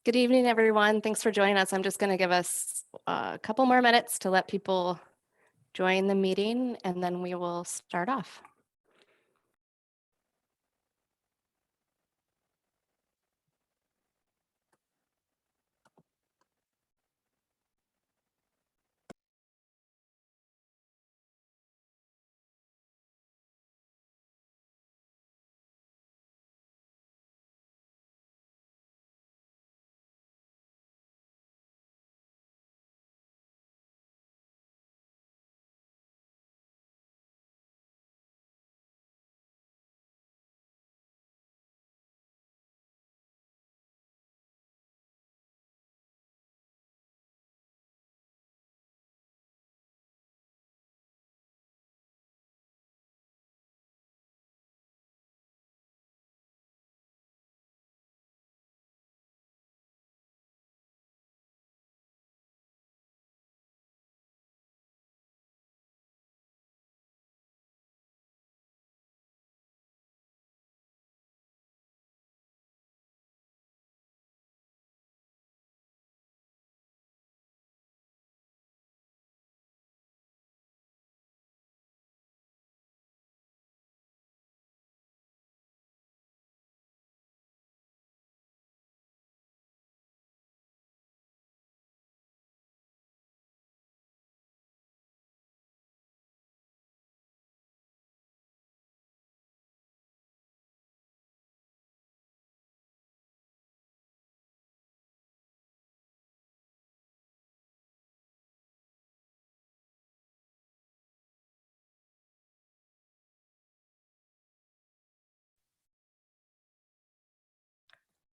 Good evening, everyone. Thanks for joining us. I'm just going to give us a couple more minutes to let people join the meeting, and then we will start off.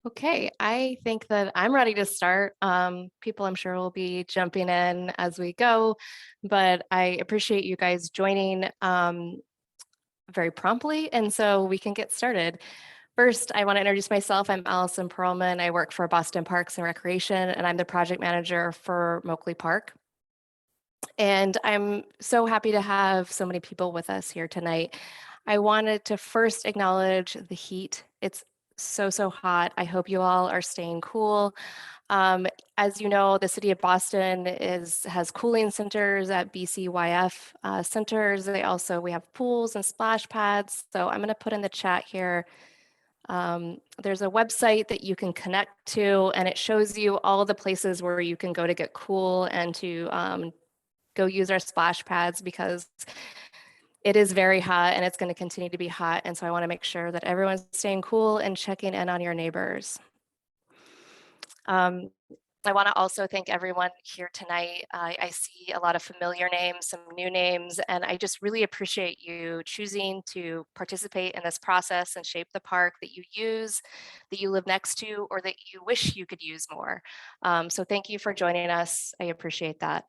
Okay, I think that I'm ready to start. People I'm sure will be jumping in as we go, but I appreciate you guys joining very promptly, and so we can get started. First, I want to introduce myself. I'm Allison Perlman. I work for Boston Parks and Recreation, and I'm the project manager for Moakley Park. And I'm so happy to have so many people with us here tonight. I wanted to first acknowledge the heat. It's so hot. I hope you all are staying cool. As you know, the city of Boston has cooling centers at BCYF centers. We have pools and splash pads. So I'm going to put in the chat here. There's a website that you can connect to, and it shows you all the places where you can go to get cool and to go use our splash pads, because it is very hot and it's going to continue to be hot. And so I want to make sure that everyone's staying cool and checking in on your neighbors. I want to also thank everyone here tonight. I see a lot of familiar names, some new names, and I just really appreciate you choosing to participate in this process and shape the park that you use, that you live next to, or that you wish you could use more. So thank you for joining us. I appreciate that.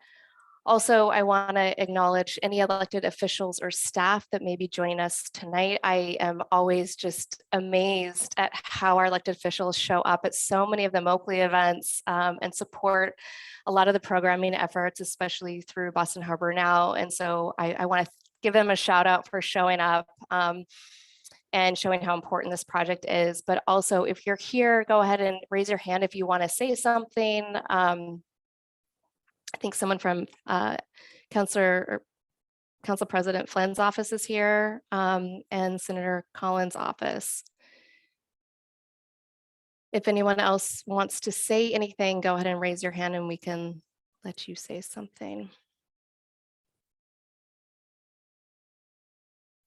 Also, I want to acknowledge any elected officials or staff that may be joining us tonight. I am always just amazed at how our elected officials show up at so many of the Moakley events and support a lot of the programming efforts, especially through Boston Harbor Now. And so I want to give them a shout out for showing up and showing how important this project is. But also, if you're here, go ahead and raise your hand if you want to say something. I think someone from Council President Flynn's office is here, and Senator Collins' office. If anyone else wants to say anything, go ahead and raise your hand and we can let you say something.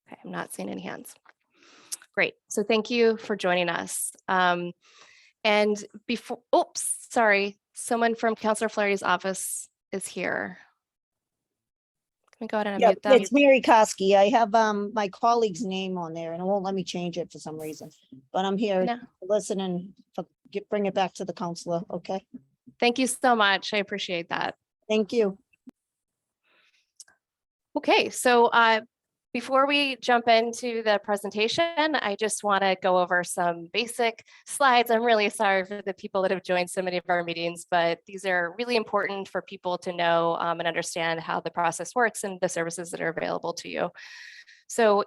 Okay, I'm not seeing any hands. Great, so thank you for joining us. And before, oops, sorry, someone from Councilor Fleury's office is here. Can we go ahead and unmute them? It's Mary Koski. I have my colleague's name on there and it won't let me change it for some reason. But I'm here to listen and bring it back to the counselor. Okay. Thank you so much. I appreciate that. Thank you. Okay, so before we jump into the presentation, I just want to go over some basic slides. I'm really sorry for the people that have joined so many of our meetings, but these are really important for people to know and understand how the process works and the services that are available to you. So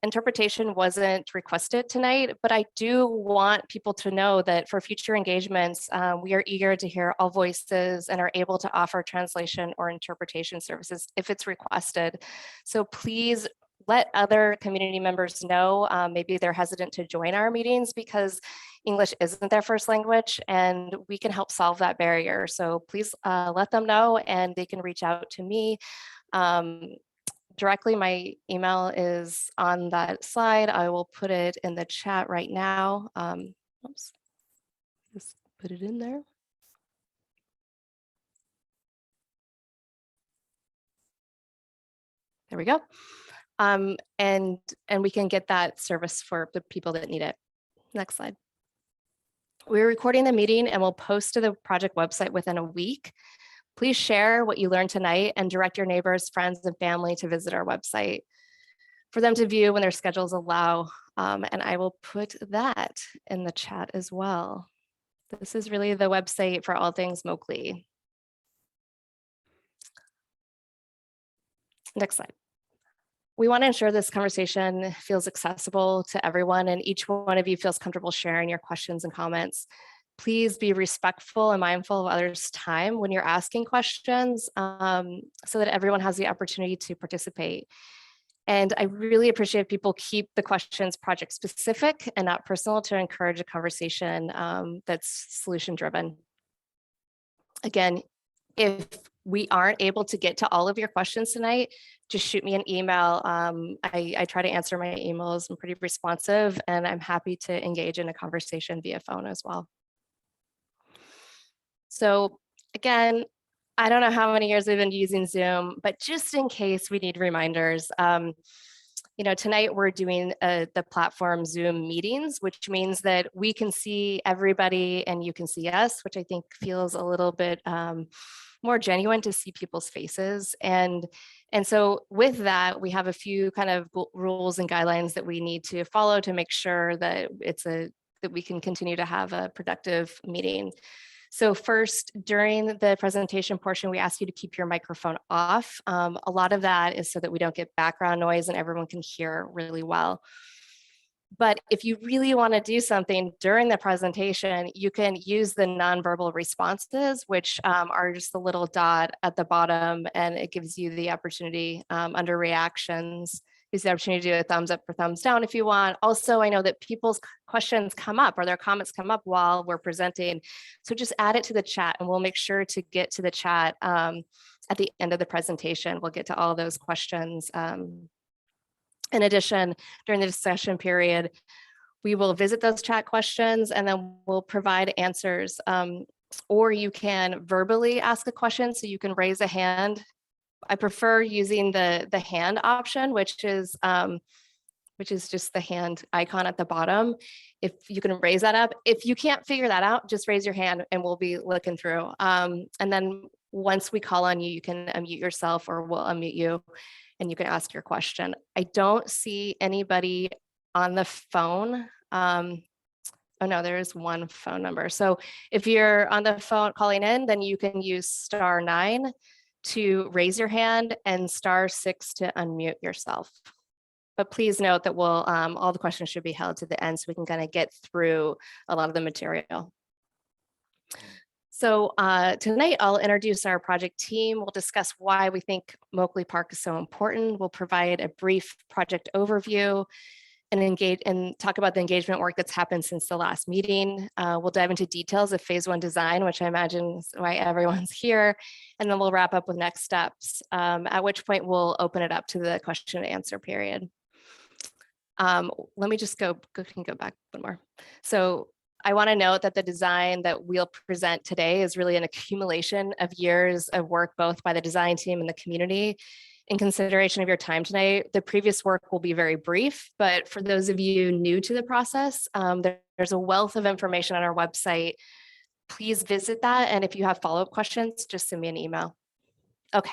interpretation wasn't requested tonight, but I do want people to know that for future engagements, we are eager to hear all voices and are able to offer translation or interpretation services if it's requested. So please let other community members know. Maybe they're hesitant to join our meetings because English isn't their first language, and we can help solve that barrier. So please let them know, and they can reach out to me directly. My email is on that slide. I will put it in the chat right now. Oops, just put it in there. There we go. And we can get that service for the people that need it. Next slide. We're recording the meeting and we'll post to the project website within a week. Please share what you learned tonight and direct your neighbors, friends, and family to visit our website for them to view when their schedules allow. And I will put that in the chat as well. This is really the website for all things Moakley. Next slide. We want to ensure this conversation feels accessible to everyone, and each one of you feels comfortable sharing your questions and comments. Please be respectful and mindful of others' time when you're asking questions, so that everyone has the opportunity to participate. And I really appreciate people keep the questions project specific and not personal to encourage a conversation that's solution driven. Again, if we aren't able to get to all of your questions tonight, just shoot me an email. I try to answer my emails. I'm pretty responsive, and I'm happy to engage in a conversation via phone as well. So again, I don't know how many years we've been using Zoom, but just in case we need reminders, tonight we're doing the platform Zoom meetings, which means that we can see everybody and you can see us, which I think feels a little bit more genuine to see people's faces. And so with that, we have a few kind of rules and guidelines that we need to follow to make sure that that we can continue to have a productive meeting. So first, during the presentation portion, we ask you to keep your microphone off. A lot of that is so that we don't get background noise and everyone can hear really well. But if you really want to do something during the presentation, you can use the nonverbal responses, which are just the little dot at the bottom, and it gives you the opportunity under reactions. Gives the opportunity to do a thumbs up or thumbs down if you want. Also, I know that people's questions come up or their comments come up while we're presenting. So just add it to the chat and we'll make sure to get to the chat at the end of the presentation. We'll get to all those questions. In addition, during the discussion period, we will visit those chat questions and then we'll provide answers. Or you can verbally ask a question, so you can raise a hand. I prefer using the hand option, which is just the hand icon at the bottom. If you can raise that up, if you can't figure that out, just raise your hand and we'll be looking through. And then once we call on you, you can unmute yourself or we'll unmute you and you can ask your question. I don't see anybody on the phone. Oh no, there is one phone number. So if you're on the phone calling in, then you can use *9 to raise your hand and *6 to unmute yourself. But please note that all the questions should be held to the end so we can kind of get through a lot of the material. So tonight I'll introduce our project team. We'll discuss why we think Moakley Park is so important. We'll provide a brief project overview and talk about the engagement work that's happened since the last meeting. We'll dive into details of phase 1 design, which I imagine is why everyone's here. And then we'll wrap up with next steps, at which point we'll open it up to the question and answer period. Let me just go back one more. So I want to note that the design that we'll present today is really an accumulation of years of work, both by the design team and the community. In consideration of your time tonight, the previous work will be very brief, but for those of you new to the process, there's a wealth of information on our website. Please visit that. And if you have follow-up questions, just send me an email. Okay.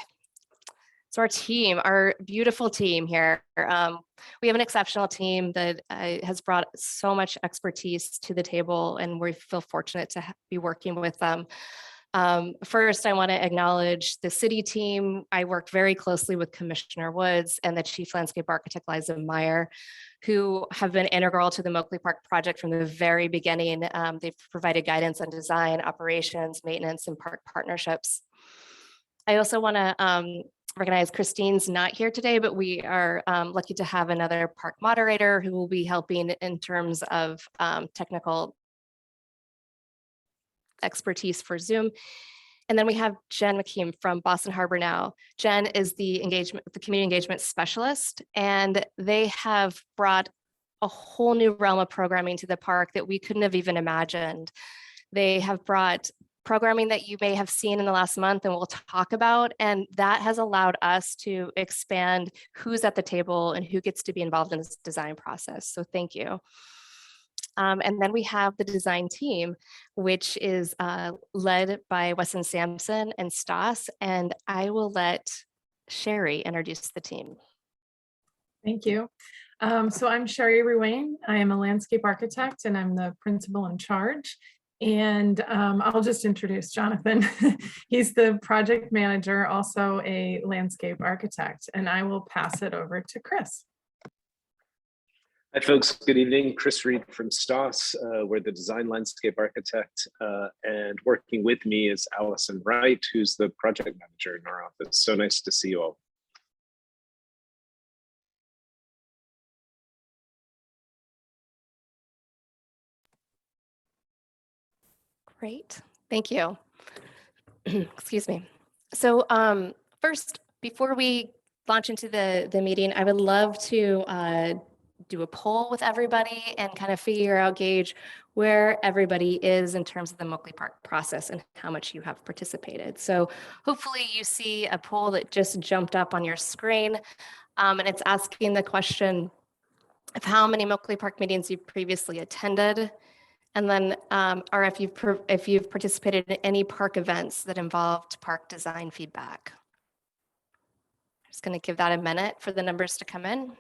So our team, our beautiful team here, we have an exceptional team that has brought so much expertise to the table, and we feel fortunate to be working with them. First, I want to acknowledge the city team. I worked very closely with Commissioner Woods and the Chief Landscape Architect, Liza Meyer, who have been integral to the Moakley Park project from the very beginning. They've provided guidance on design, operations, maintenance, and park partnerships. I also want to recognize Christine's not here today, but we are lucky to have another park moderator who will be helping in terms of technical expertise for Zoom. And then we have Jen McKeem from Boston Harbor Now. Jen is the community engagement specialist, and they have brought a whole new realm of programming to the park that we couldn't have even imagined. They have brought programming that you may have seen in the last month and we'll talk about, and that has allowed us to expand who's at the table and who gets to be involved in this design process. So thank you. And then we have the design team, which is led by Weston Sampson and Stas, and I will let Sherry introduce the team. Thank you. So I'm Sherry Ruane. I am a landscape architect and I'm the principal in charge. And I'll just introduce Jonathan. He's the project manager, also a landscape architect, and I will pass it over to Chris. Hi folks, good evening. Chris Reed from Stas. We're the design landscape architect, and working with me is Allison Wright, who's the project manager in our office. So nice to see you all. Great, thank you. Excuse me. So first, before we launch into the meeting, I would love to do a poll with everybody and kind of figure out, gauge where everybody is in terms of the Moakley Park process and how much you have participated. So hopefully you see a poll that just jumped up on your screen, and it's asking the question of how many Moakley Park meetings you've previously attended, and then or if you've participated in any park events that involved park design feedback. I'm just going to give that a minute for the numbers to come in.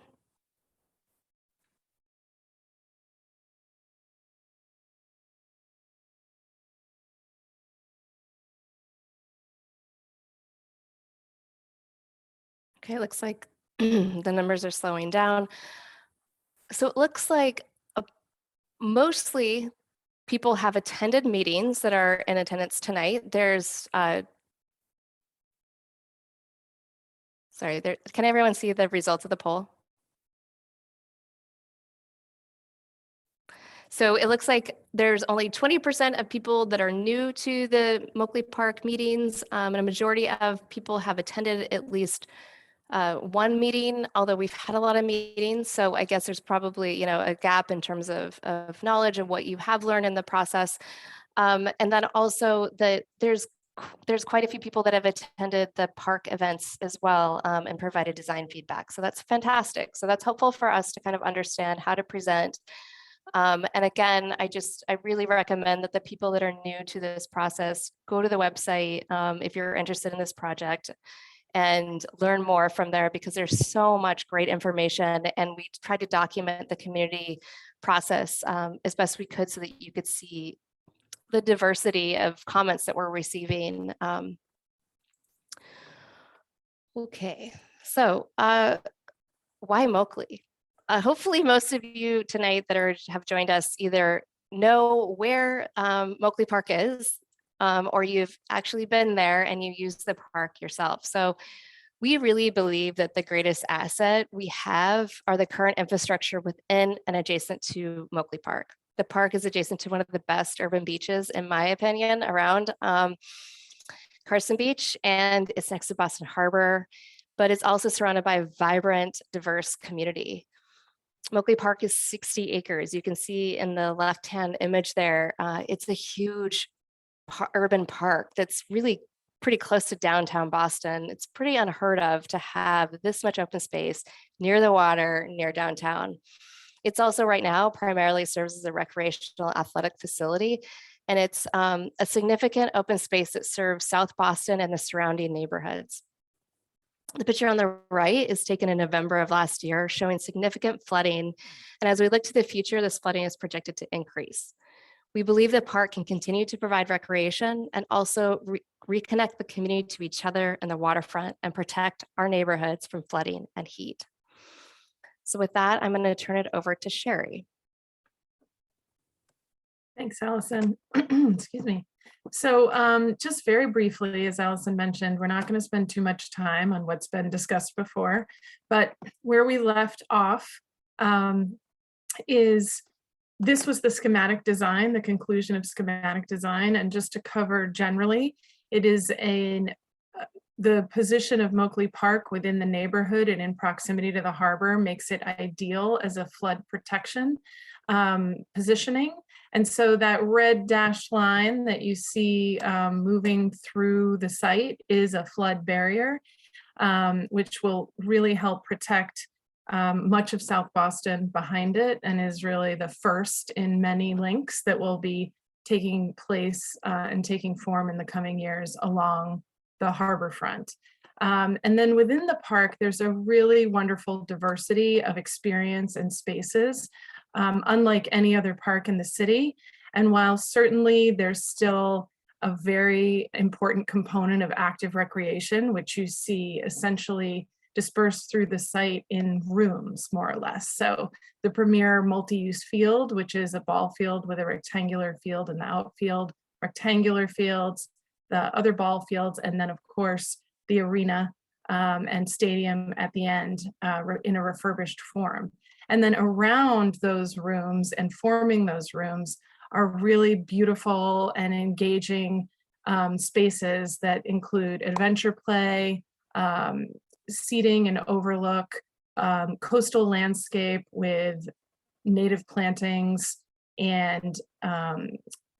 Okay, looks like the numbers are slowing down. So it looks like mostly people have attended meetings that are in attendance tonight. There's, can everyone see the results of the poll? So it looks like there's only 20% of people that are new to the Moakley Park meetings, and a majority of people have attended at least one meeting, although we've had a lot of meetings. So I guess there's probably, a gap in terms of knowledge of what you have learned in the process. And then also there's quite a few people that have attended the park events as well, and provided design feedback. So that's fantastic. So that's helpful for us to kind of understand how to present. And again, I really recommend that the people that are new to this process go to the website if you're interested in this project and learn more from there, because there's so much great information, and we try to document the community process as best we could so that you could see the diversity of comments that we're receiving. Okay, so why Moakley? Hopefully most of you tonight that have joined us either know where Moakley Park is, or you've actually been there and you use the park yourself. So we really believe that the greatest asset we have are the current infrastructure within and adjacent to Moakley Park. The park is adjacent to one of the best urban beaches, in my opinion, around Carson Beach, and it's next to Boston Harbor, but it's also surrounded by a vibrant, diverse community. Moakley Park is 60 acres. You can see in the left-hand image there, it's a huge urban park that's really pretty close to downtown Boston. It's pretty unheard of to have this much open space near the water, near downtown. It's also right now primarily serves as a recreational athletic facility, and it's a significant open space that serves South Boston and the surrounding neighborhoods. The picture on the right is taken in November of last year, showing significant flooding. And as we look to the future, this flooding is projected to increase. We believe the park can continue to provide recreation and also reconnect the community to each other and the waterfront and protect our neighborhoods from flooding and heat. So with that, I'm going to turn it over to Sherry. Thanks, Allison. Excuse me. So just very briefly, as Allison mentioned, we're not going to spend too much time on what's been discussed before, but where we left off is this was the schematic design, the conclusion of schematic design. And just to cover generally, it is the position of Moakley Park within the neighborhood and in proximity to the harbor makes it ideal as a flood protection positioning. And so that red dashed line that you see moving through the site is a flood barrier, which will really help protect much of South Boston behind it, and is really the first in many links that will be taking place and taking form in the coming years along the harbor front. And then within the park, there's a really wonderful diversity of experience and spaces, unlike any other park in the city. And while certainly there's still a very important component of active recreation, which you see essentially dispersed through the site in rooms, more or less. So the premier multi-use field, which is a ball field with a rectangular field in the outfield, rectangular fields, the other ball fields, and then of course the arena and stadium at the end in a refurbished form. And then around those rooms and forming those rooms are really beautiful and engaging spaces that include adventure play, seating and overlook, coastal landscape with native plantings and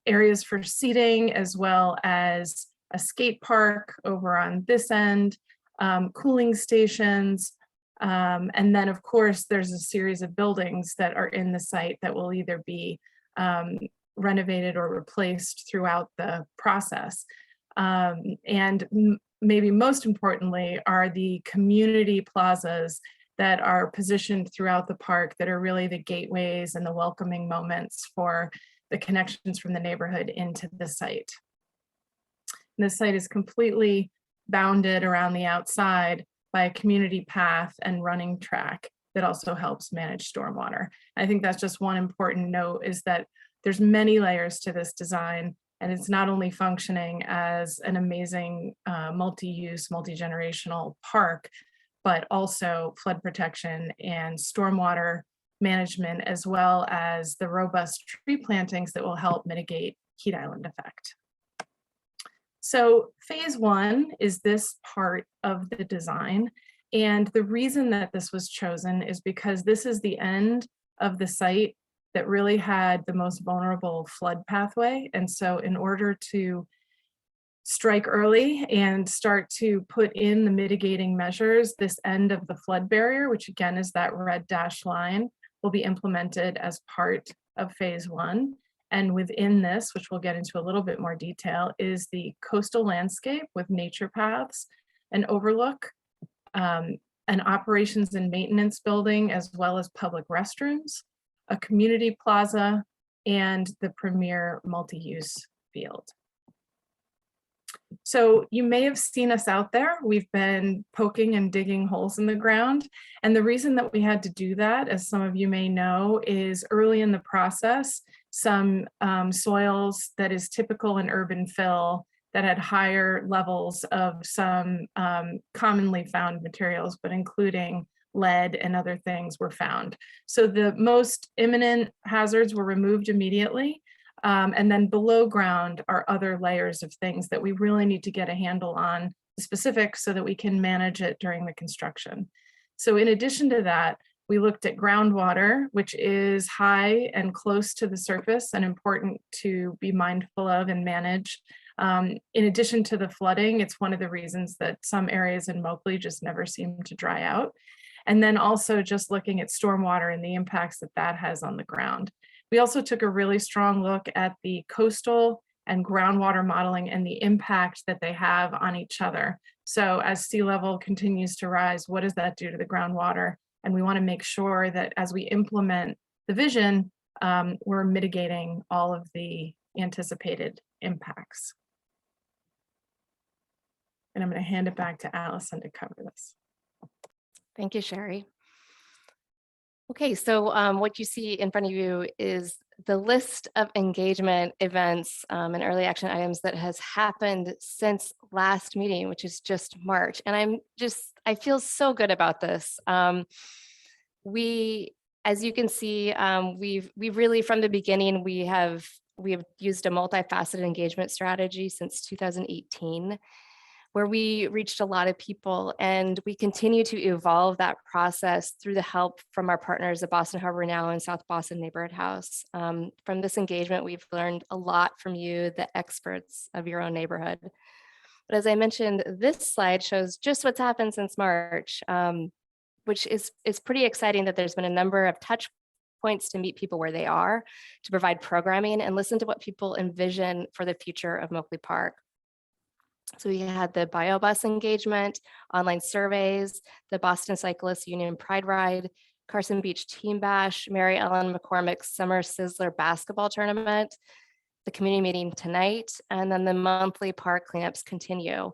areas for seating, as well as a skate park over on this end, cooling stations, and then of course there's a series of buildings that are in the site that will either be renovated or replaced throughout the process. And maybe most importantly are the community plazas that are positioned throughout the park that are really the gateways and the welcoming moments for the connections from the neighborhood into the site. And the site is completely bounded around the outside by a community path and running track that also helps manage stormwater. I think that's just one important note, is that there's many layers to this design, and it's not only functioning as an amazing multi-use, multi-generational park, but also flood protection and stormwater management, as well as the robust tree plantings that will help mitigate heat island effect. So phase one is this part of the design. And the reason that this was chosen is because this is the end of the site that really had the most vulnerable flood pathway. And so in order to strike early and start to put in the mitigating measures, this end of the flood barrier, which again is that red dashed line, will be implemented as part of phase one. And within this, which we'll get into a little bit more detail, is the coastal landscape with nature paths, an overlook, an operations and maintenance building, as well as public restrooms, a community plaza, and the premier multi-use field. So you may have seen us out there. We've been poking and digging holes in the ground. And the reason that we had to do that, as some of you may know, is early in the process, some soils that is typical in urban fill that had higher levels of some commonly found materials, but including lead and other things were found. So the most imminent hazards were removed immediately. And then below ground are other layers of things that we really need to get a handle on specific so that we can manage it during the construction. So in addition to that, we looked at groundwater, which is high and close to the surface and important to be mindful of and manage. In addition to the flooding, it's one of the reasons that some areas in Moakley just never seem to dry out. And then also just looking at stormwater and the impacts that that has on the ground. We also took a really strong look at the coastal and groundwater modeling and the impact that they have on each other. So as sea level continues to rise, what does that do to the groundwater? And we want to make sure that as we implement the vision, we're mitigating all of the anticipated impacts. And I'm going to hand it back to Allison to cover this. Thank you, Sherry. Okay, so what you see in front of you is the list of engagement events and early action items that has happened since last meeting, which is just March. And I feel so good about this. As you can see, we've really, from the beginning, we have used a multifaceted engagement strategy since 2018. Where we reached a lot of people, and we continue to evolve that process through the help from our partners at Boston Harbor Now and South Boston Neighborhood House. From this engagement, we've learned a lot from you, the experts of your own neighborhood. But as I mentioned, this slide shows just what's happened since March, which is pretty exciting that there's been a number of touch points to meet people where they are, to provide programming and listen to what people envision for the future of Moakley Park. So we had the BioBus engagement, online surveys, the Boston Cyclists Union Pride Ride, Carson Beach Team Bash, Mary Ellen McCormick's Summer Sizzler basketball tournament, the community meeting tonight, and then the monthly park cleanups continue.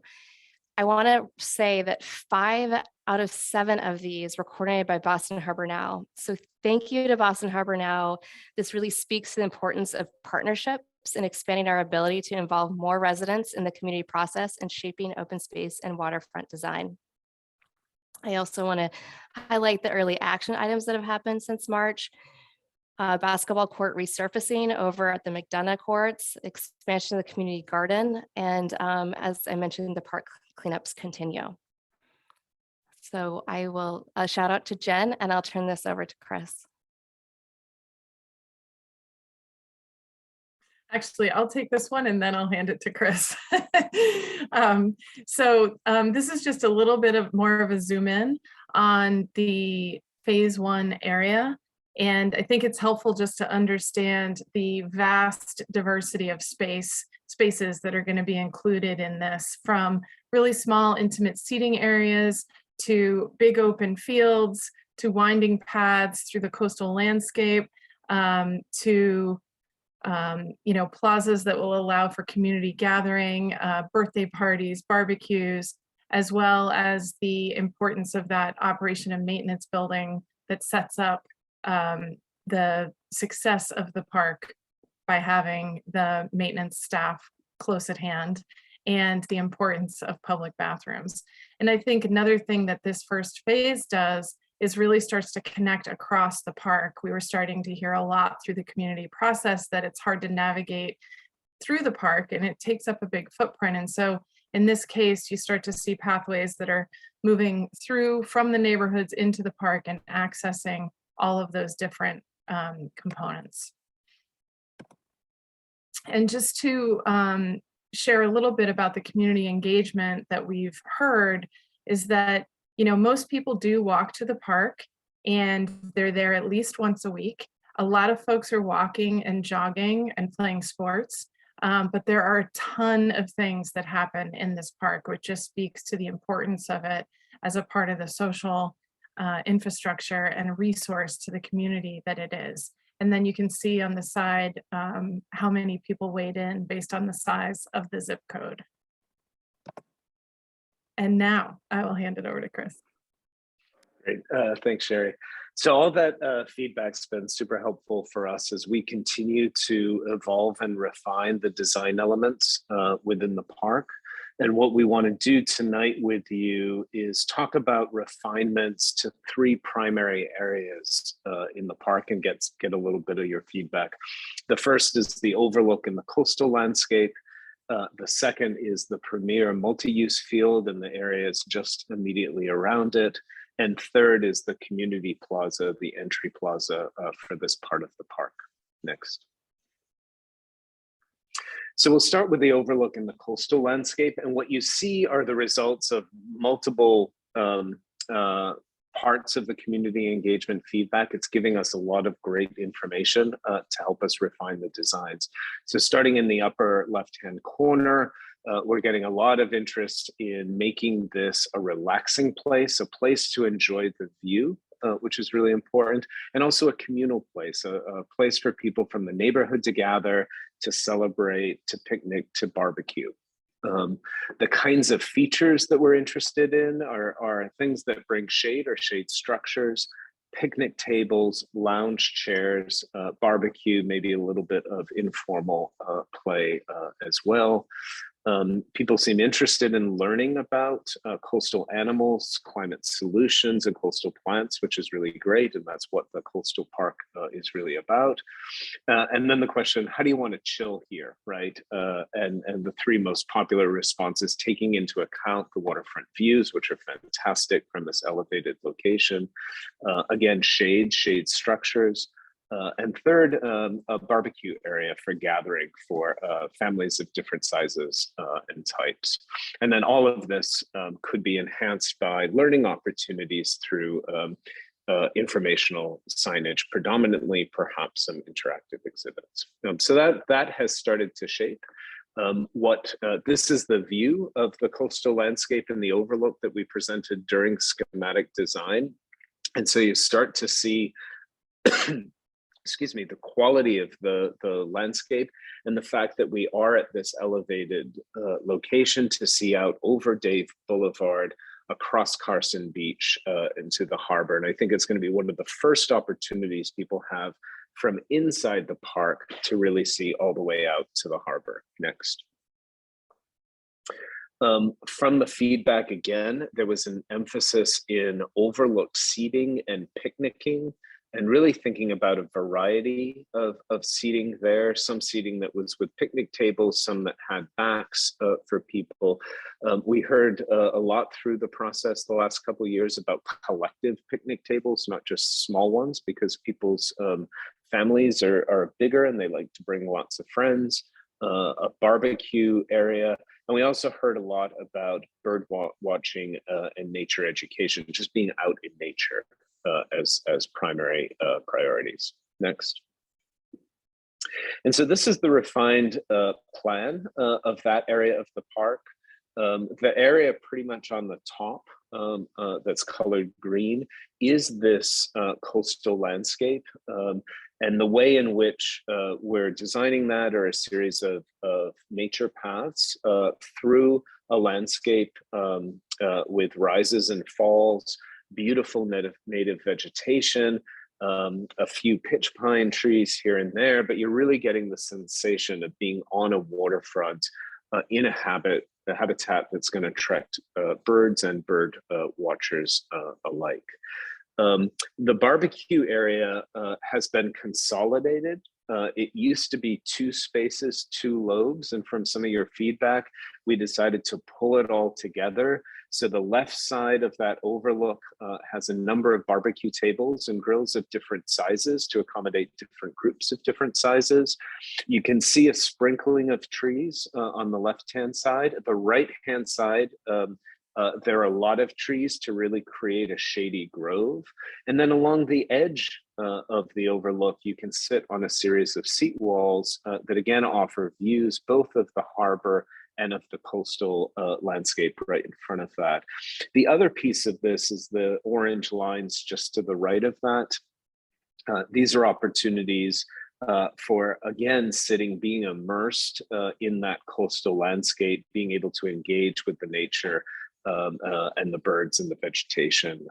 I want to say that 5 out of 7 of these were coordinated by Boston Harbor Now. So thank you to Boston Harbor Now. This really speaks to the importance of partnership and expanding our ability to involve more residents in the community process and shaping open space and waterfront design. I also want to highlight the early action items that have happened since March. Basketball court resurfacing over at the McDonough courts, expansion of the community garden, and as I mentioned, the park cleanups continue. So I will shout out to Jen, and I'll turn this over to Chris. Actually, I'll take this one and then I'll hand it to Chris. This is just a little bit of more of a zoom in on the phase 1 area. And I think it's helpful just to understand the vast diversity of spaces that are going to be included in this, from really small intimate seating areas to big open fields, to winding paths through the coastal landscape, to plazas that will allow for community gathering, birthday parties, barbecues, as well as the importance of that operation and maintenance building that sets up the success of the park by having the maintenance staff close at hand, and the importance of public bathrooms. And I think another thing that this first phase does is really starts to connect across the park. We were starting to hear a lot through the community process that it's hard to navigate through the park and it takes up a big footprint. And so in this case, you start to see pathways that are moving through from the neighborhoods into the park and accessing all of those different components. And just to share a little bit about the community engagement that we've heard is that most people do walk to the park and they're there at least once a week. A lot of folks are walking and jogging and playing sports, but there are a ton of things that happen in this park, which just speaks to the importance of it as a part of the social infrastructure and resource to the community that it is. And then you can see on the side how many people weighed in based on the size of the zip code. And now I will hand it over to Chris. Great, thanks, Sherry. So all that feedback's been super helpful for us as we continue to evolve and refine the design elements within the park. And what we want to do tonight with you is talk about refinements to 3 primary areas in the park and get a little bit of your feedback. The first is the overlook in the coastal landscape. The second is the premier multi-use field and the areas just immediately around it. And third is the community plaza, the entry plaza for this part of the park. Next. So we'll start with the overlook in the coastal landscape. And what you see are the results of multiple parts of the community engagement feedback. It's giving us a lot of great information to help us refine the designs. So starting in the upper left-hand corner, we're getting a lot of interest in making this a relaxing place, a place to enjoy the view which is really important, and also a communal place, a place for people from the neighborhood to gather, to celebrate, to picnic, to barbecue. The kinds of features that we're interested in are things that bring shade or shade structures, picnic tables, lounge chairs, barbecue, maybe a little bit of informal play as well. People seem interested in learning about coastal animals, climate solutions, and coastal plants, which is really great. And that's what the coastal park is really about. And then the question, how do you want to chill here, right? And the three most popular responses, taking into account the waterfront views, which are fantastic from this elevated location. Again, shade structures. And third, a barbecue area for gathering for families of different sizes and types. And then all of this could be enhanced by learning opportunities through informational signage, predominantly perhaps some interactive exhibits. So that has started to shape this is the view of the coastal landscape and the overlook that we presented during schematic design. And so you start to see excuse me, the quality of the landscape and the fact that we are at this elevated location to see out over Dave Boulevard, across Carson Beach into the harbor. And I think it's going to be one of the first opportunities people have from inside the park to really see all the way out to the harbor. Next. From the feedback, again, there was an emphasis in overlook seating and picnicking, and really thinking about a variety of seating there, some seating that was with picnic tables, some that had backs for people. We heard a lot through the process the last couple of years about collective picnic tables, not just small ones, because people's families are bigger and they like to bring lots of friends, a barbecue area. And we also heard a lot about bird watching and nature education, just being out in nature. As primary priorities. Next. And so this is the refined plan of that area of the park. The area pretty much on the top that's colored green is this coastal landscape. And the way in which we're designing that are a series of nature paths through a landscape with rises and falls, beautiful native vegetation, a few pitch pine trees here and there, but you're really getting the sensation of being on a waterfront in a habitat that's going to attract birds and bird watchers alike. The barbecue area has been consolidated. It used to be 2 spaces, 2 lobes, and from some of your feedback, we decided to pull it all together. So the left side of that overlook has a number of barbecue tables and grills of different sizes to accommodate different groups of different sizes. You can see a sprinkling of trees on the left-hand side. At the right-hand side, there are a lot of trees to really create a shady grove. And then along the edge of the overlook, you can sit on a series of seat walls that again offer views both of the harbor and of the coastal landscape right in front of that. The other piece of this is the orange lines just to the right of that. These are opportunities for, again, being immersed in that coastal landscape, being able to engage with the nature and the birds and the vegetation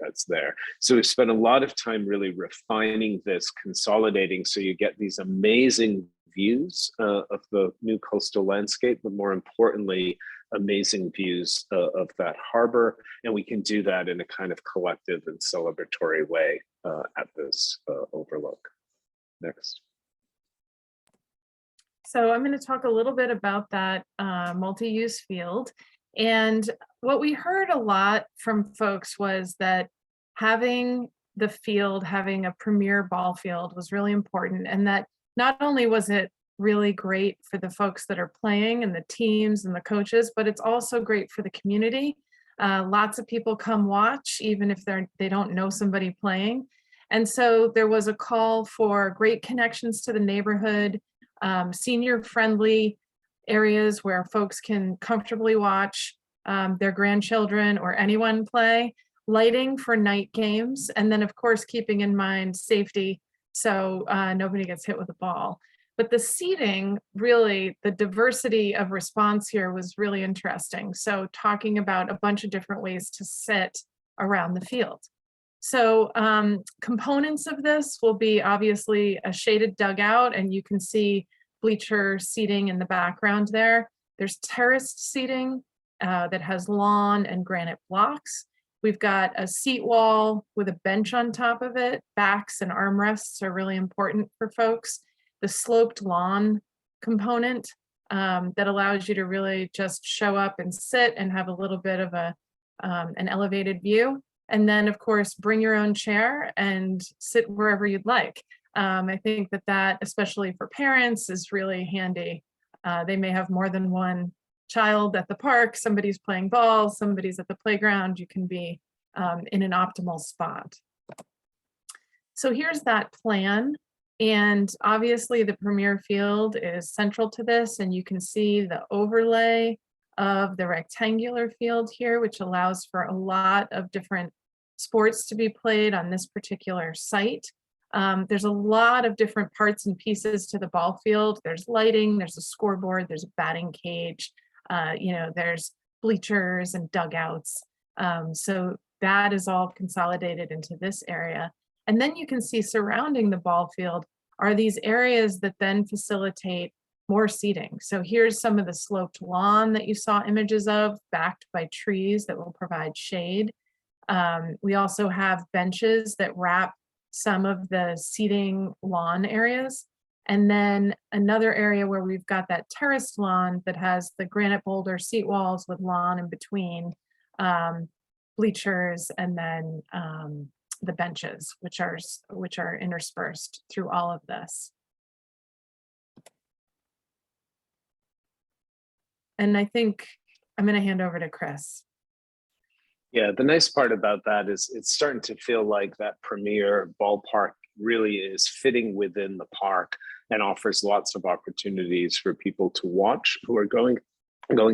that's there. So we've spent a lot of time really refining this, consolidating, so you get these amazing views of the new coastal landscape, but more importantly, amazing views of that harbor. And we can do that in a kind of collective and celebratory way at this overlook. Next. So I'm going to talk a little bit about that multi-use field. And what we heard a lot from folks was that having the field, having a premier ball field was really important. And that not only was it really great for the folks that are playing and the teams and the coaches, but it's also great for the community. Lots of people come watch, even if they don't know somebody playing. And so there was a call for great connections to the neighborhood, senior-friendly areas where folks can comfortably watch their grandchildren or anyone play. lighting for night games, and then of course keeping in mind safety, so nobody gets hit with a ball. But the seating, really, the diversity of response here was really interesting. So talking about a bunch of different ways to sit around the field. So components of this will be obviously a shaded dugout, and you can see bleacher seating in the background there. There's terraced seating that has lawn and granite blocks. We've got a seat wall with a bench on top of it. Backs and armrests are really important for folks. The sloped lawn component that allows you to really just show up and sit and have a little bit of an elevated view. And then, of course, bring your own chair and sit wherever you'd like. I think that, especially for parents, is really handy. They may have more than one child at the park, somebody's playing ball, somebody's at the playground. You can be in an optimal spot. So here's that plan. And obviously the Premier Field is central to this, and you can see the overlay of the rectangular field here, which allows for a lot of different sports to be played on this particular site. There's a lot of different parts and pieces to the ball field. There's lighting, there's a scoreboard, there's a batting cage, there's bleachers and dugouts. So that is all consolidated into this area. And then you can see surrounding the ball field are these areas that then facilitate more seating. So here's some of the sloped lawn that you saw images of, backed by trees that will provide shade. We also have benches that wrap some of the seating lawn areas. And then another area where we've got that terraced lawn that has the granite boulder seat walls with lawn in between, bleachers, and then the benches, which are interspersed through all of this. And I think I'm going to hand over to Chris. Yeah, the nice part about that is it's starting to feel like that Premier ballpark really is fitting within the park and offers lots of opportunities for people to watch who are going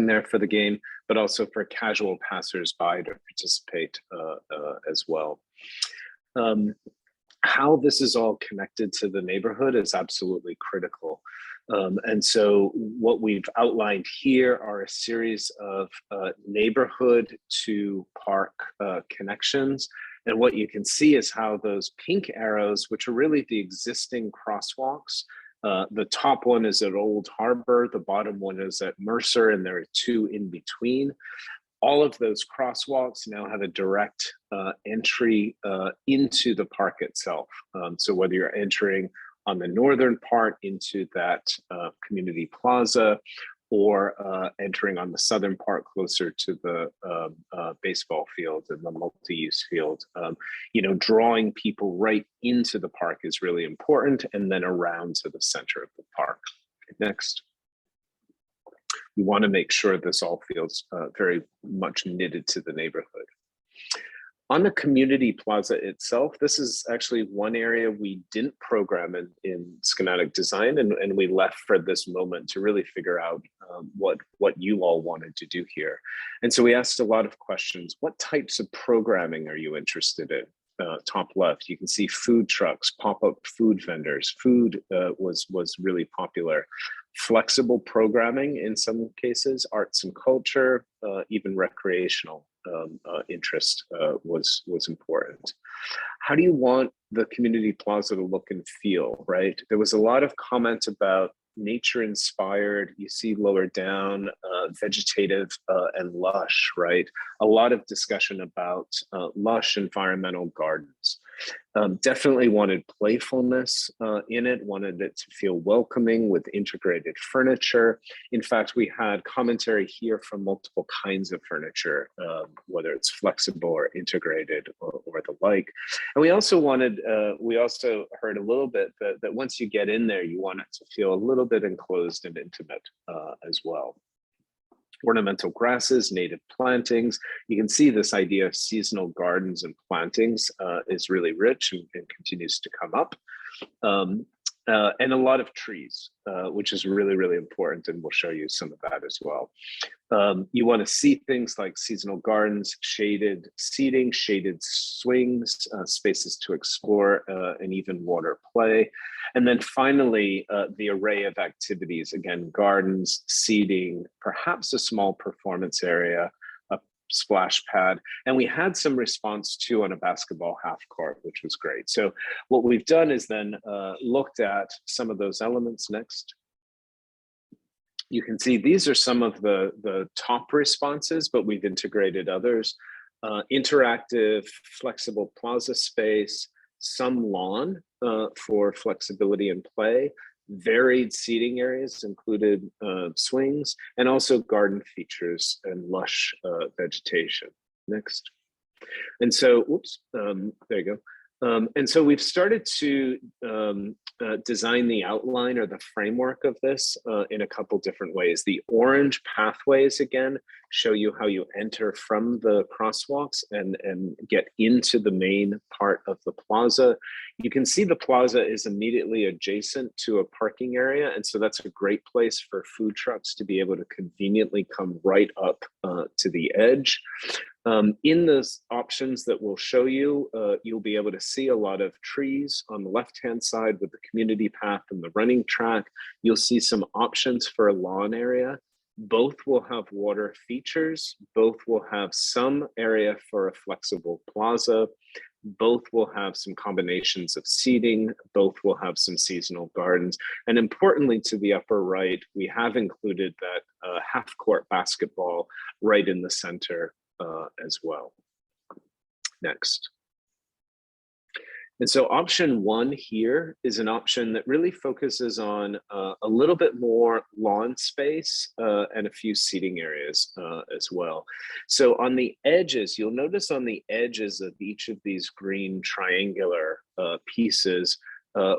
there for the game, but also for casual passersby to participate as well. How this is all connected to the neighborhood is absolutely critical. And so what we've outlined here are a series of neighborhood to park connections. And what you can see is how those pink arrows, which are really the existing crosswalks, the top one is at Old Harbor, the bottom one is at Mercer, and there are two in between. All of those crosswalks now have a direct entry into the park itself. So whether you're entering on the northern part into that community plaza, or entering on the southern part closer to the baseball field and the multi-use field, drawing people right into the park is really important, and then around to the center of the park. Next. We want to make sure this all feels very much knitted to the neighborhood. On the community plaza itself, this is actually one area we didn't program in schematic design, and we left for this moment to really figure out what you all wanted to do here. And so we asked a lot of questions. What types of programming are you interested in? Top left, you can see food trucks, pop-up food vendors. Food was really popular. Flexible programming in some cases, arts and culture, even recreational interest was important. How do you want the community plaza to look and feel, right? There was a lot of comment about nature inspired. You see lower down, vegetative and lush, right? A lot of discussion about lush environmental gardens. Definitely wanted playfulness in it, wanted it to feel welcoming with integrated furniture. In fact, we had commentary here from multiple kinds of furniture, whether it's flexible or integrated or the like. And we also heard a little bit that once you get in there, you want it to feel a little bit enclosed and intimate as well. Ornamental grasses, native plantings. You can see this idea of seasonal gardens and plantings is really rich and continues to come up. and a lot of trees, which is really, really important. And we'll show you some of that as well. You want to see things like seasonal gardens, shaded seating, shaded swings, spaces to explore, and even water play. And then finally, the array of activities, again, gardens, seating, perhaps a small performance area, a splash pad. And we had some response too on a basketball half court, which was great. So what we've done is then looked at some of those elements next. You can see these are some of the top responses, but we've integrated others. Interactive, flexible plaza space, some lawn for flexibility and play, varied seating areas included swings, and also garden features and lush vegetation. Next. And so, whoops, there you go. And so we've started to design the outline or the framework of this in a couple different ways. The orange pathways, again, show you how you enter from the crosswalks and get into the main part of the plaza. You can see the plaza is immediately adjacent to a parking area. And so that's a great place for food trucks to be able to conveniently come right up to the edge. In the options that we'll show you, you'll be able to see a lot of trees on the left-hand side with the community path and the running track. You'll see some options for a lawn area. Both will have water features. Both will have some area for a flexible plaza. Both will have some combinations of seating. Both will have some seasonal gardens. And importantly, to the upper right, we have included that half-court basketball right in the center as well. Next. And so option one here is an option that really focuses on a little bit more lawn space and a few seating areas as well. So on the edges, you'll notice on the edges of each of these green triangular pieces,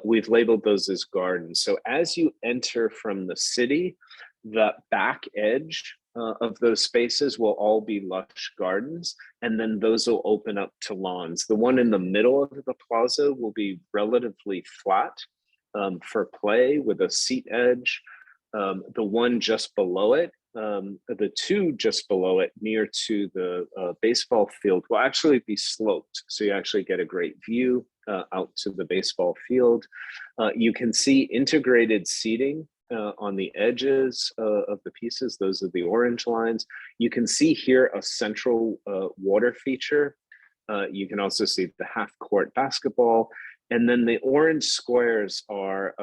we've labeled those as gardens. So as you enter from the city, the back edge of those spaces will all be lush gardens, and then those will open up to lawns. The one in the middle of the plaza will be relatively flat for play with a seat edge. The one just below it, the two just below it near to the baseball field will actually be sloped. So you actually get a great view out to the baseball field. You can see integrated seating on the edges of the pieces. Those are the orange lines. You can see here a central water feature. You can also see the half-court basketball. And then the orange squares are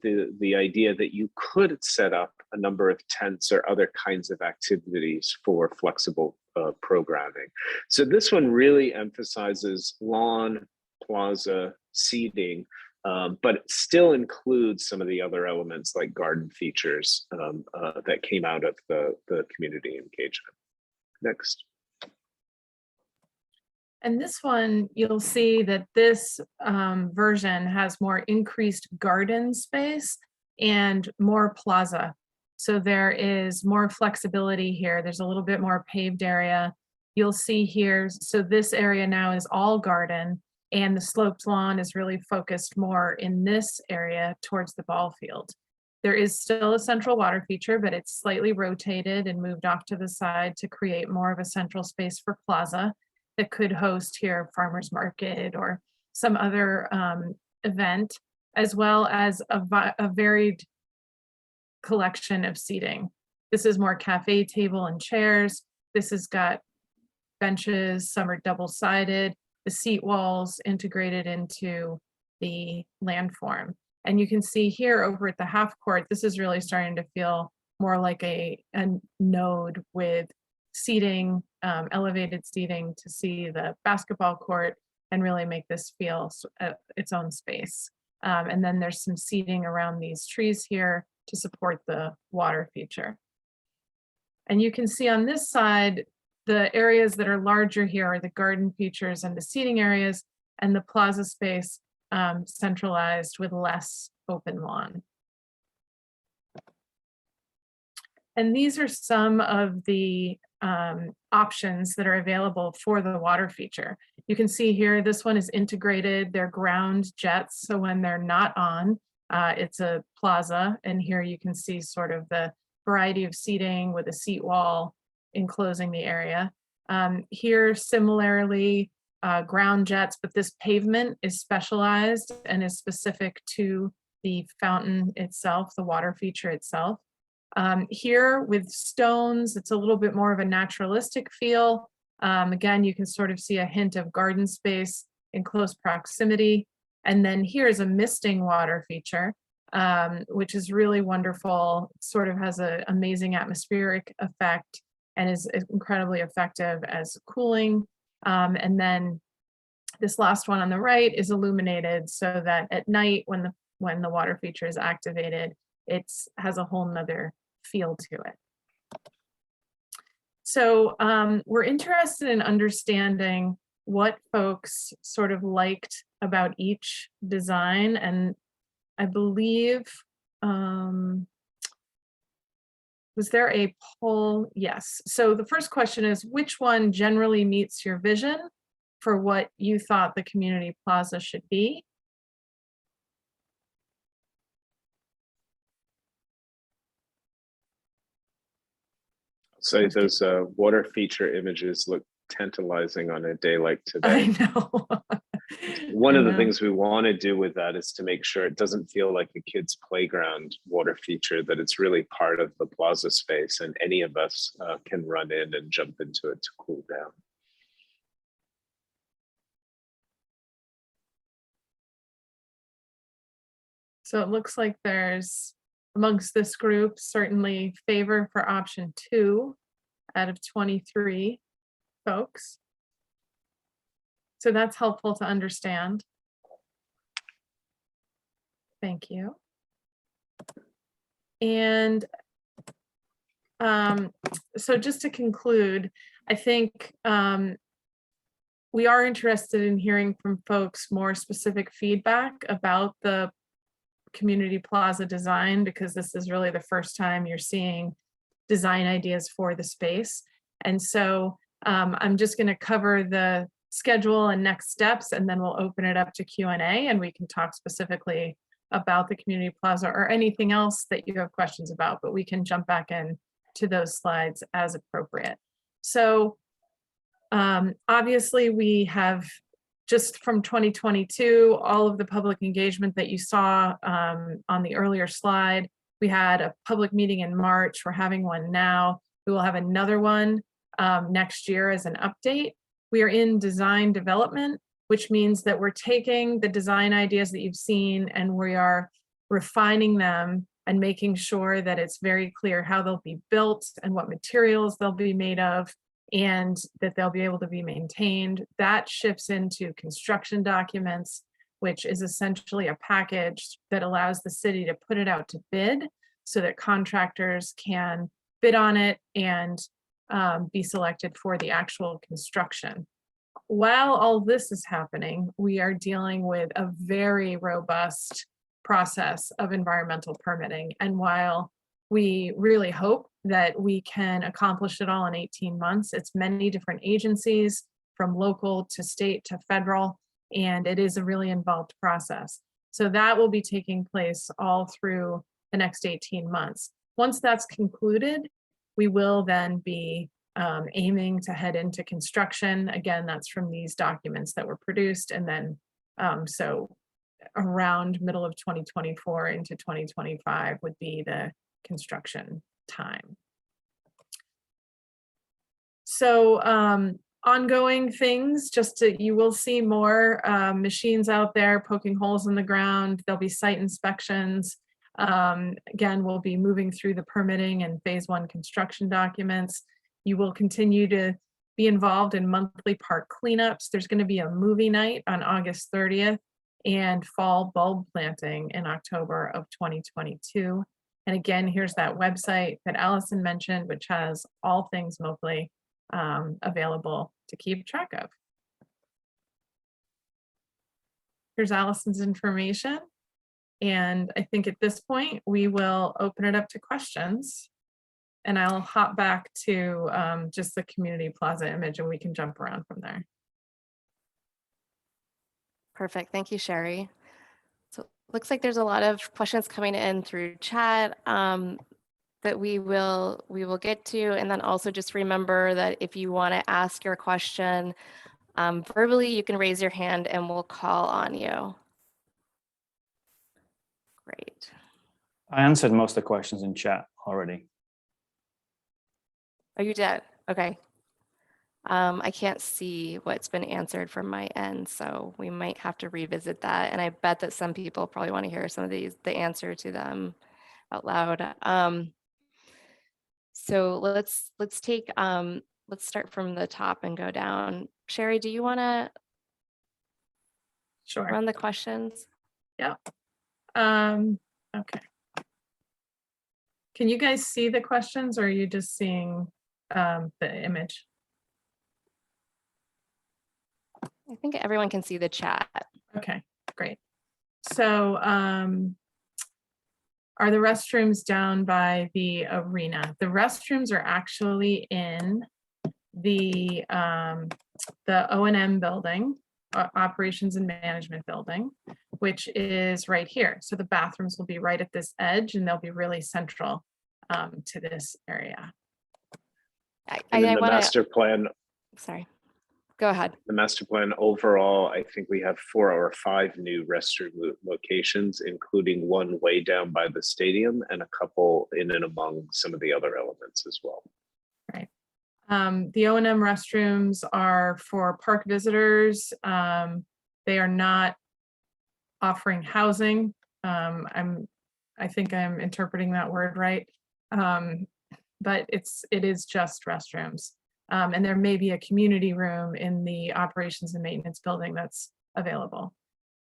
the idea that you could set up a number of tents or other kinds of activities for flexible programming. So this one really emphasizes lawn, plaza, seating, but it still includes some of the other elements like garden features that came out of the community engagement. Next. And this one, you'll see that this version has more increased garden space and more plaza. So there is more flexibility here. There's a little bit more paved area. You'll see here, so this area now is all garden, and the sloped lawn is really focused more in this area towards the ball field. There is still a central water feature, but it's slightly rotated and moved off to the side to create more of a central space for plaza that could host here farmers market or some other event, as well as a varied collection of seating. This is more cafe table and chairs. This has got benches, some are double-sided, the seat walls integrated into the landform. And you can see here over at the half court, this is really starting to feel more like a node with seating, elevated seating to see the basketball court and really make this feel its own space. And then there's some seating around these trees here to support the water feature. And you can see on this side, the areas that are larger here are the garden features and the seating areas, and the plaza space centralized with less open lawn. And these are some of the options that are available for the water feature. You can see here, this one is integrated. They're ground jets, so when they're not on, It's a plaza, and here you can see sort of the variety of seating with a seat wall enclosing the area. Here, similarly, ground jets, but this pavement is specialized and is specific to the fountain itself, the water feature itself. Here with stones, it's a little bit more of a naturalistic feel. Again, you can sort of see a hint of garden space in close proximity. And then here's a misting water feature, which is really wonderful, sort of has an amazing atmospheric effect and is incredibly effective as cooling. And then this last one on the right is illuminated so that at night when the water feature is activated, it has a whole nother feel to it. So we're interested in understanding what folks sort of liked about each design. And I believe, was there a poll? Yes. So the first question is, which one generally meets your vision for what you thought the community plaza should be? So those water feature images look tantalizing on a day like I today. know. One I of the know. things we want to do with that is to make sure it doesn't feel like a kid's playground water feature, that it's really part of the plaza space and any of us can run in and jump into it to cool down. So it looks like there's, amongst this group, certainly favor for option 2 out of 23 folks. So that's helpful to understand. Thank you. And so just to conclude, I think we are interested in hearing from folks more specific feedback about the community plaza design, because this is really the first time you're seeing design ideas for the space. And so I'm just going to cover the schedule and next steps, and then we'll open it up to Q&A, and we can talk specifically about the community plaza or anything else that you have questions about, but we can jump back in to those slides as appropriate. So obviously we have, just from 2022, all of the public engagement that you saw on the earlier slide. We had a public meeting in March. We're having one now. We will have another one next year as an update. We are in design development, which means that we're taking the design ideas that you've seen and we are refining them and making sure that it's very clear how they'll be built and what materials they'll be made of, and that they'll be able to be maintained. That shifts into construction documents, which is essentially a package that allows the city to put it out to bid so that contractors can bid on it and be selected for the actual construction. While all this is happening, we are dealing with a very robust process of environmental permitting. And while we really hope that we can accomplish it all in 18 months, it's many different agencies from local to state to federal, and it is a really involved process. So that will be taking place all through the next 18 months. Once that's concluded, we will then be aiming to head into construction. Again, that's from these documents that were produced. And then so around middle of 2024 into 2025 would be the construction time. So ongoing things, you will see more machines out there poking holes in the ground. There'll be site inspections. Again, we'll be moving through the permitting and phase 1 construction documents. You will continue to be involved in monthly park cleanups. There's going to be a movie night on August 30th and fall bulb planting in October of 2022. And again, here's that website that Allison mentioned, which has all things Moakley available to keep track of. Here's Allison's information. And I think at this point, we will open it up to questions. And I'll hop back to just the community plaza image and we can jump around from there. Perfect. Thank you, Sherry. So Looks like there's a lot of questions coming in through chat that we will get to. And then also just remember that if you want to ask your question verbally, you can raise your hand and we'll call on you. Great. I answered most of the questions in chat already. Oh, you did? Okay. I can't see what's been answered from my end, so we might have to revisit that. And I bet that some people probably want to hear some of the answer to them out loud. So let's start from the top and go down. Sherry, do you want to Sure. run the questions? Yeah. Okay. Can you guys see the questions, or are you just seeing the image? I think everyone can see the chat. Okay, great. So are the restrooms down by the arena? The restrooms are actually in the O&M building, Operations and Management building, which is right here. So the bathrooms will be right at this edge, and they'll be really central to this area. And then I the want master plan, sorry, go ahead. the master plan overall, I think we have 4 or 5 new restroom locations, including one way down by the stadium and a couple in and among some of the other elements as well. Right. The O&M restrooms are for park visitors. They are not offering housing. I think I'm interpreting that word right. But it is just restrooms. And there may be a community room in the operations and maintenance building that's available.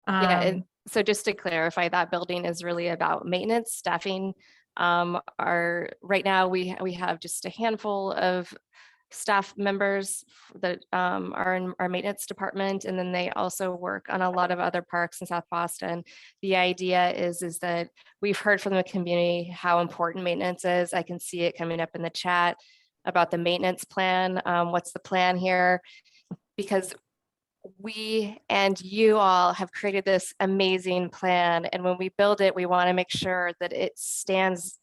So just to clarify, that building is really about maintenance, staffing. Right now we have just a handful of staff members that are in our maintenance department, and then they also work on a lot of other parks in South Boston. The idea is that we've heard from the community how important maintenance is. I can see it coming up in the chat about the maintenance plan. What's the plan here? Because we and you all have created this amazing plan, and when we build it, we want to make sure that it stands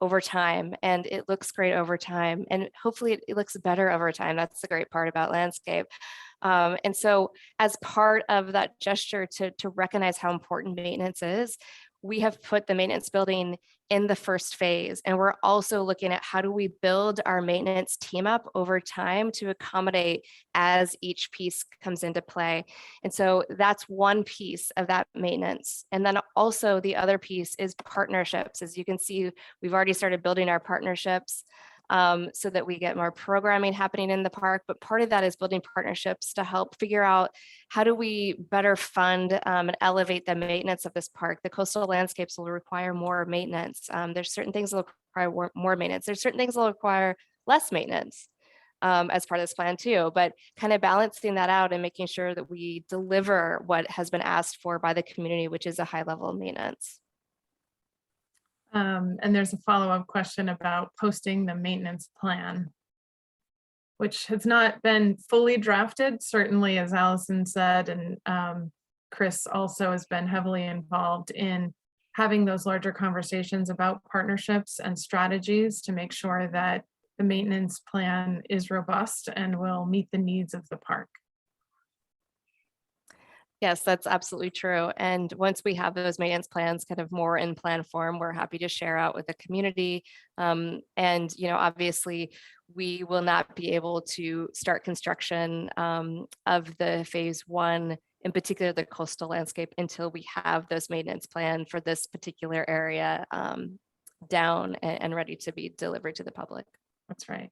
over time and it looks great over time, and hopefully it looks better over time. That's the great part about landscape. And so as part of that gesture to recognize how important maintenance is, we have put the maintenance building in the first phase. And we're also looking at how do we build our maintenance team up over time to accommodate as each piece comes into play. And so that's one piece of that maintenance. And then also the other piece is partnerships. As you can see, we've already started building our partnerships so that we get more programming happening in the park. But part of that is building partnerships to help figure out how do we better fund and elevate the maintenance of this park. The coastal landscapes will require more maintenance. There's certain things that will require more maintenance. There's certain things that will require less maintenance as part of this plan too, but kind of balancing that out and making sure that we deliver what has been asked for by the community, which is a high level of maintenance. And there's a follow-up question about posting the maintenance plan, which has not been fully drafted, certainly, as Allison said, and Chris also has been heavily involved in having those larger conversations about partnerships and strategies to make sure that the maintenance plan is robust and will meet the needs of the park. Yes, that's absolutely true. And once we have those maintenance plans kind of more in plan form, we're happy to share out with the community. And, obviously we will not be able to start construction of the phase 1, in particular, the coastal landscape, until we have those maintenance plan for this particular area down and ready to be delivered to the public. That's right.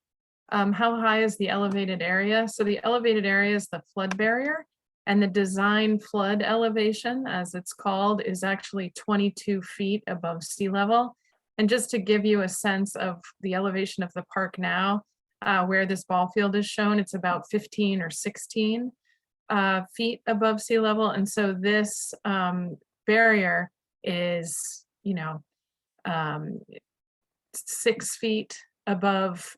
How high is the elevated area? So the elevated area is the flood barrier. And the design flood elevation, as it's called, is actually 22 feet above sea level. And just to give you a sense of the elevation of the park now, where this ball field is shown, it's about 15 or 16 feet above sea level. And so this barrier is, 6 feet above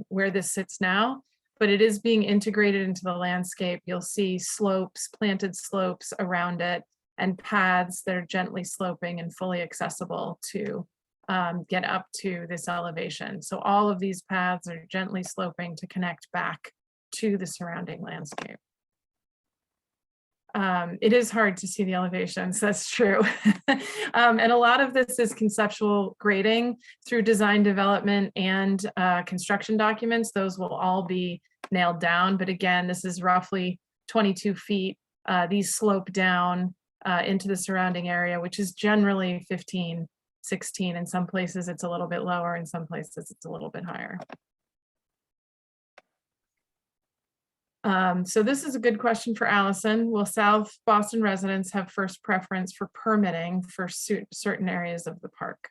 where this sits now. But it is being integrated into the landscape. You'll see slopes, planted slopes around it. and paths that are gently sloping and fully accessible to get up to this elevation. So all of these paths are gently sloping to connect back to the surrounding landscape. It is hard to see the elevations, that's true. And a lot of this is conceptual grading through design development and construction documents. Those will all be nailed down. But again, this is roughly 22 feet. These slope down into the surrounding area, which is generally 15, 16. In some places it's a little bit lower, in some places it's a little bit higher. So this is a good question for Allison. Will South Boston residents have first preference for permitting for certain areas of the park?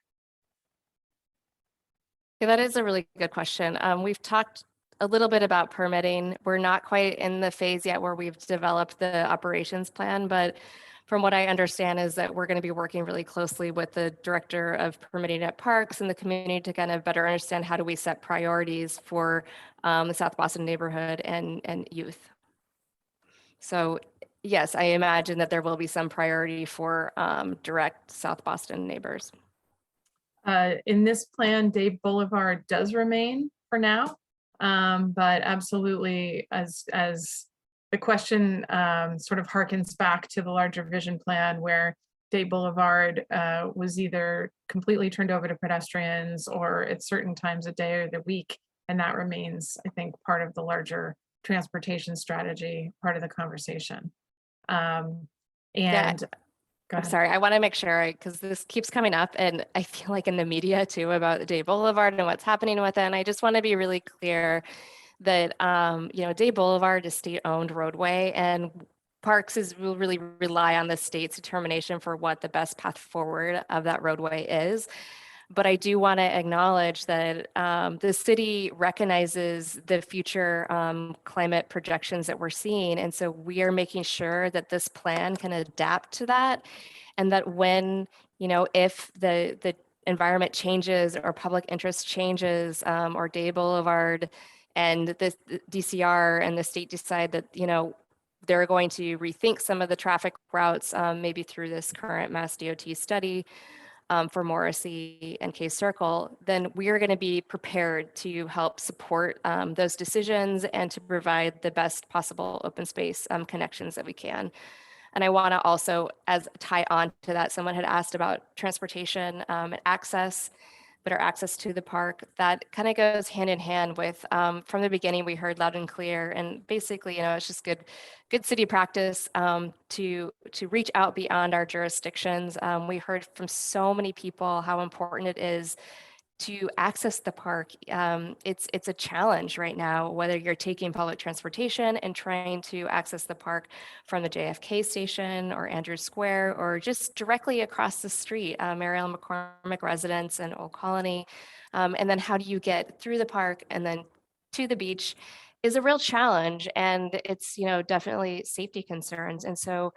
Yeah, that is a really good question. We've talked a little bit about permitting. We're not quite in the phase yet where we've developed the operations plan, but from what I understand is that we're going to be working really closely with the director of permitting at parks and the community to kind of better understand how do we set priorities for the South Boston neighborhood and youth. So yes, I imagine that there will be some priority for direct South Boston neighbors. In this plan, Dave Boulevard does remain for now, but absolutely, as the question sort of harkens back to the larger vision plan where Dave Boulevard was either completely turned over to pedestrians or at certain times of day or the week, and that remains, I think, part of the larger transportation strategy, part of the conversation. I'm sorry, I want to make sure, because this keeps coming up and I feel like in the media too about Day Boulevard and what's happening with it. And I just want to be really clear that, Day Boulevard is state-owned roadway and parks will really rely on the state's determination for what the best path forward of that roadway is. But I do want to acknowledge that the city recognizes the future climate projections that we're seeing. And so we are making sure that this plan can adapt to that. And that when, if the environment changes or public interest changes or Day Boulevard and the DCR and the state decide that, they're going to rethink some of the traffic routes, maybe through this current Mass DOT study, for Morrissey and Case Circle, then we are going to be prepared to help support those decisions and to provide the best possible open space connections that we can. And I want to also, as tie on to that, someone had asked about transportation and access, better access to the park. That kind of goes hand in hand with, from the beginning, we heard loud and clear, and basically, it's just good city practice to reach out beyond our jurisdictions. We heard from so many people how important it is to access the park. It's a challenge right now, whether you're taking public transportation and trying to access the park from the JFK station or Andrews Square, or just directly across the street, Mary Ellen McCormick residents and Old Colony. And then how do you get through the park and then to the beach is a real challenge. And it's, definitely safety concerns. And so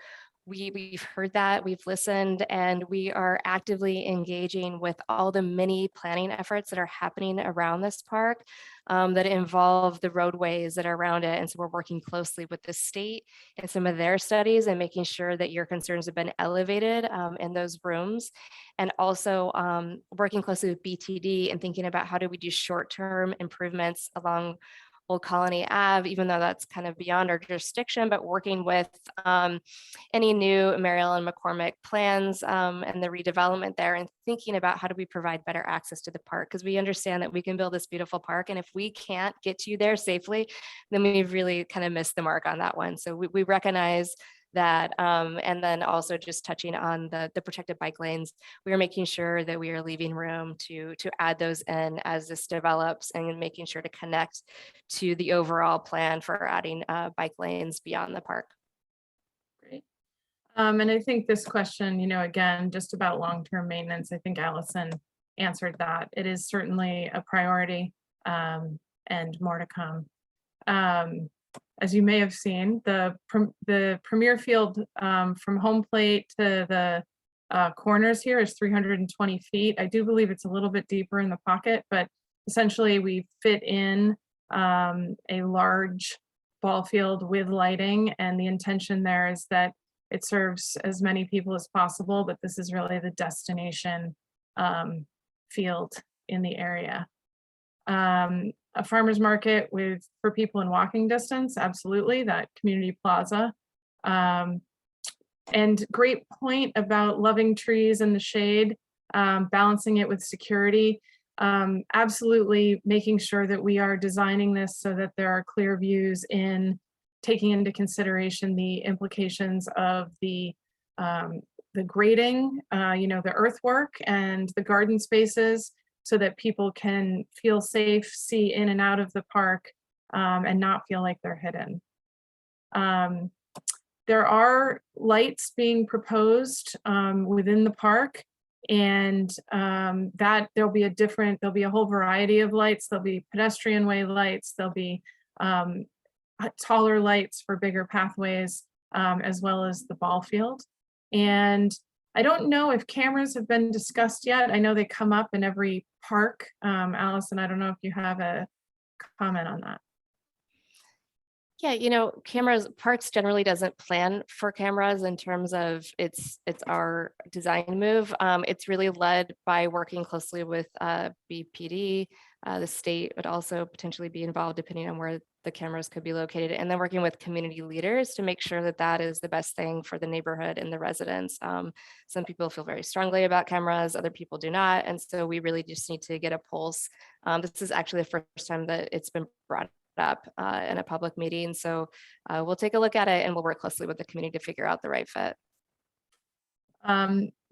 we've heard that, we've listened, and we are actively engaging with all the many planning efforts that are happening around this park that involve the roadways that are around it. And so we're working closely with the state and some of their studies and making sure that your concerns have been elevated in those rooms. And also working closely with BTD and thinking about how do we do short-term improvements along Old Colony Ave, even though that's kind of beyond our jurisdiction, but working with any new Mary Ellen McCormick plans and the redevelopment there, and thinking about how do we provide better access to the park, because we understand that we can build this beautiful park, and if we can't get you there safely, then we've really kind of missed the mark on that one. So we recognize that, and then also just touching on the protected bike lanes, we are making sure that we are leaving room to add those in as this develops, and making sure to connect to the overall plan for adding bike lanes beyond the park. Great. And I think this question, again, just about long-term maintenance, I think Allison answered that. It is certainly a priority and more to come. As you may have seen, the premier field from home plate to the corners here is 320 feet. I do believe it's a little bit deeper in the pocket, but essentially we fit in a large ball field with lighting, and the intention there is that it serves as many people as possible, but this is really the destination field in the area. A farmer's market for people in walking distance, absolutely, that community plaza. And great point about loving trees in the shade, balancing it with security. Absolutely making sure that we are designing this so that there are clear views in taking into consideration the implications of the grading, the earthwork and the garden spaces, so that people can feel safe, see in and out of the park, and not feel like they're hidden. There are lights being proposed within the park, and that there'll be a whole variety of lights. There'll be pedestrian way lights, there'll be taller lights for bigger pathways, as well as the ball field. And I don't know if cameras have been discussed yet. I know they come up in every park. Allison, I don't know if you have a comment on that. Yeah, cameras, parks generally doesn't plan for cameras in terms of it's our design move. It's really led by working closely with BPD. The state would also potentially be involved depending on where the cameras could be located, and then working with community leaders to make sure that that is the best thing for the neighborhood and the residents. Some people feel very strongly about cameras, other people do not, and so we really just need to get a pulse. This is actually the first time that it's been brought up in a public meeting. So we'll take a look at it and we'll work closely with the community to figure out the right fit.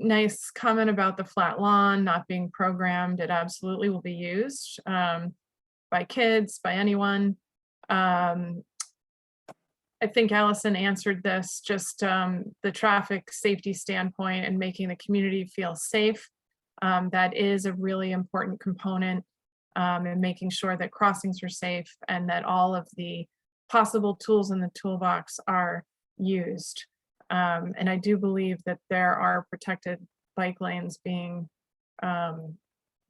Nice comment about the flat lawn not being programmed. It absolutely will be used by kids, by anyone. I think Allison answered this, just the traffic safety standpoint and making the community feel safe. That is a really important component. And making sure that crossings are safe and that all of the possible tools in the toolbox are used. And I do believe that there are protected bike lanes being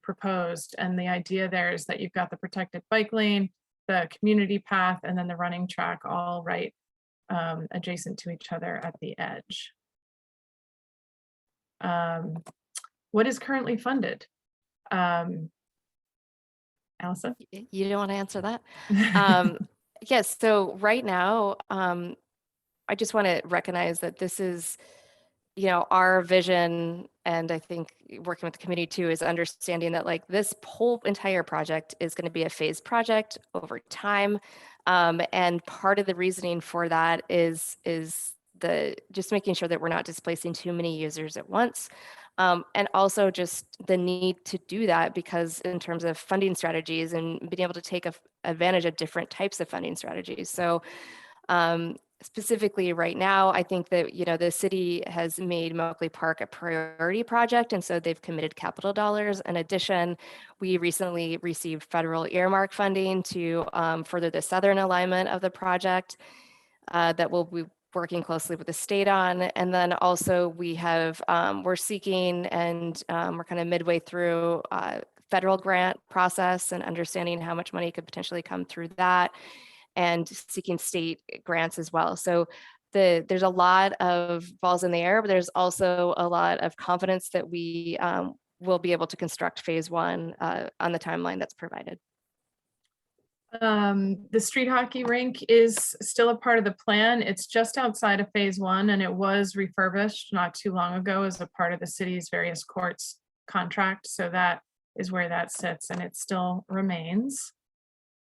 proposed. And the idea there is that you've got the protected bike lane, the community path, and then the running track all right adjacent to each other at the edge. What is currently funded? Allison? You don't want to answer that? Yes, so right now, I just want to recognize that this is, our vision, and I think working with the community too, is understanding that like this whole entire project is going to be a phased project over time. And part of the reasoning for that is just making sure that we're not displacing too many users at once. And also just the need to do that because in terms of funding strategies and being able to take advantage of different types of funding strategies. So specifically right now, I think that, the city has made Moakley Park a priority project. And so they've committed capital dollars. In addition, we recently received federal earmark funding to further the southern alignment of the project that will be working closely with the state on. And then also we have, we're seeking and we're kind of midway through federal grant process and understanding how much money could potentially come through that and seeking state grants as well. So there's a lot of balls in the air, but there's also a lot of confidence that we will be able to construct phase one on the timeline that's provided. The street hockey rink is still a part of the plan. It's just outside of phase one and it was refurbished not too long ago as a part of the city's various courts contract. So that is where that sits and it still remains.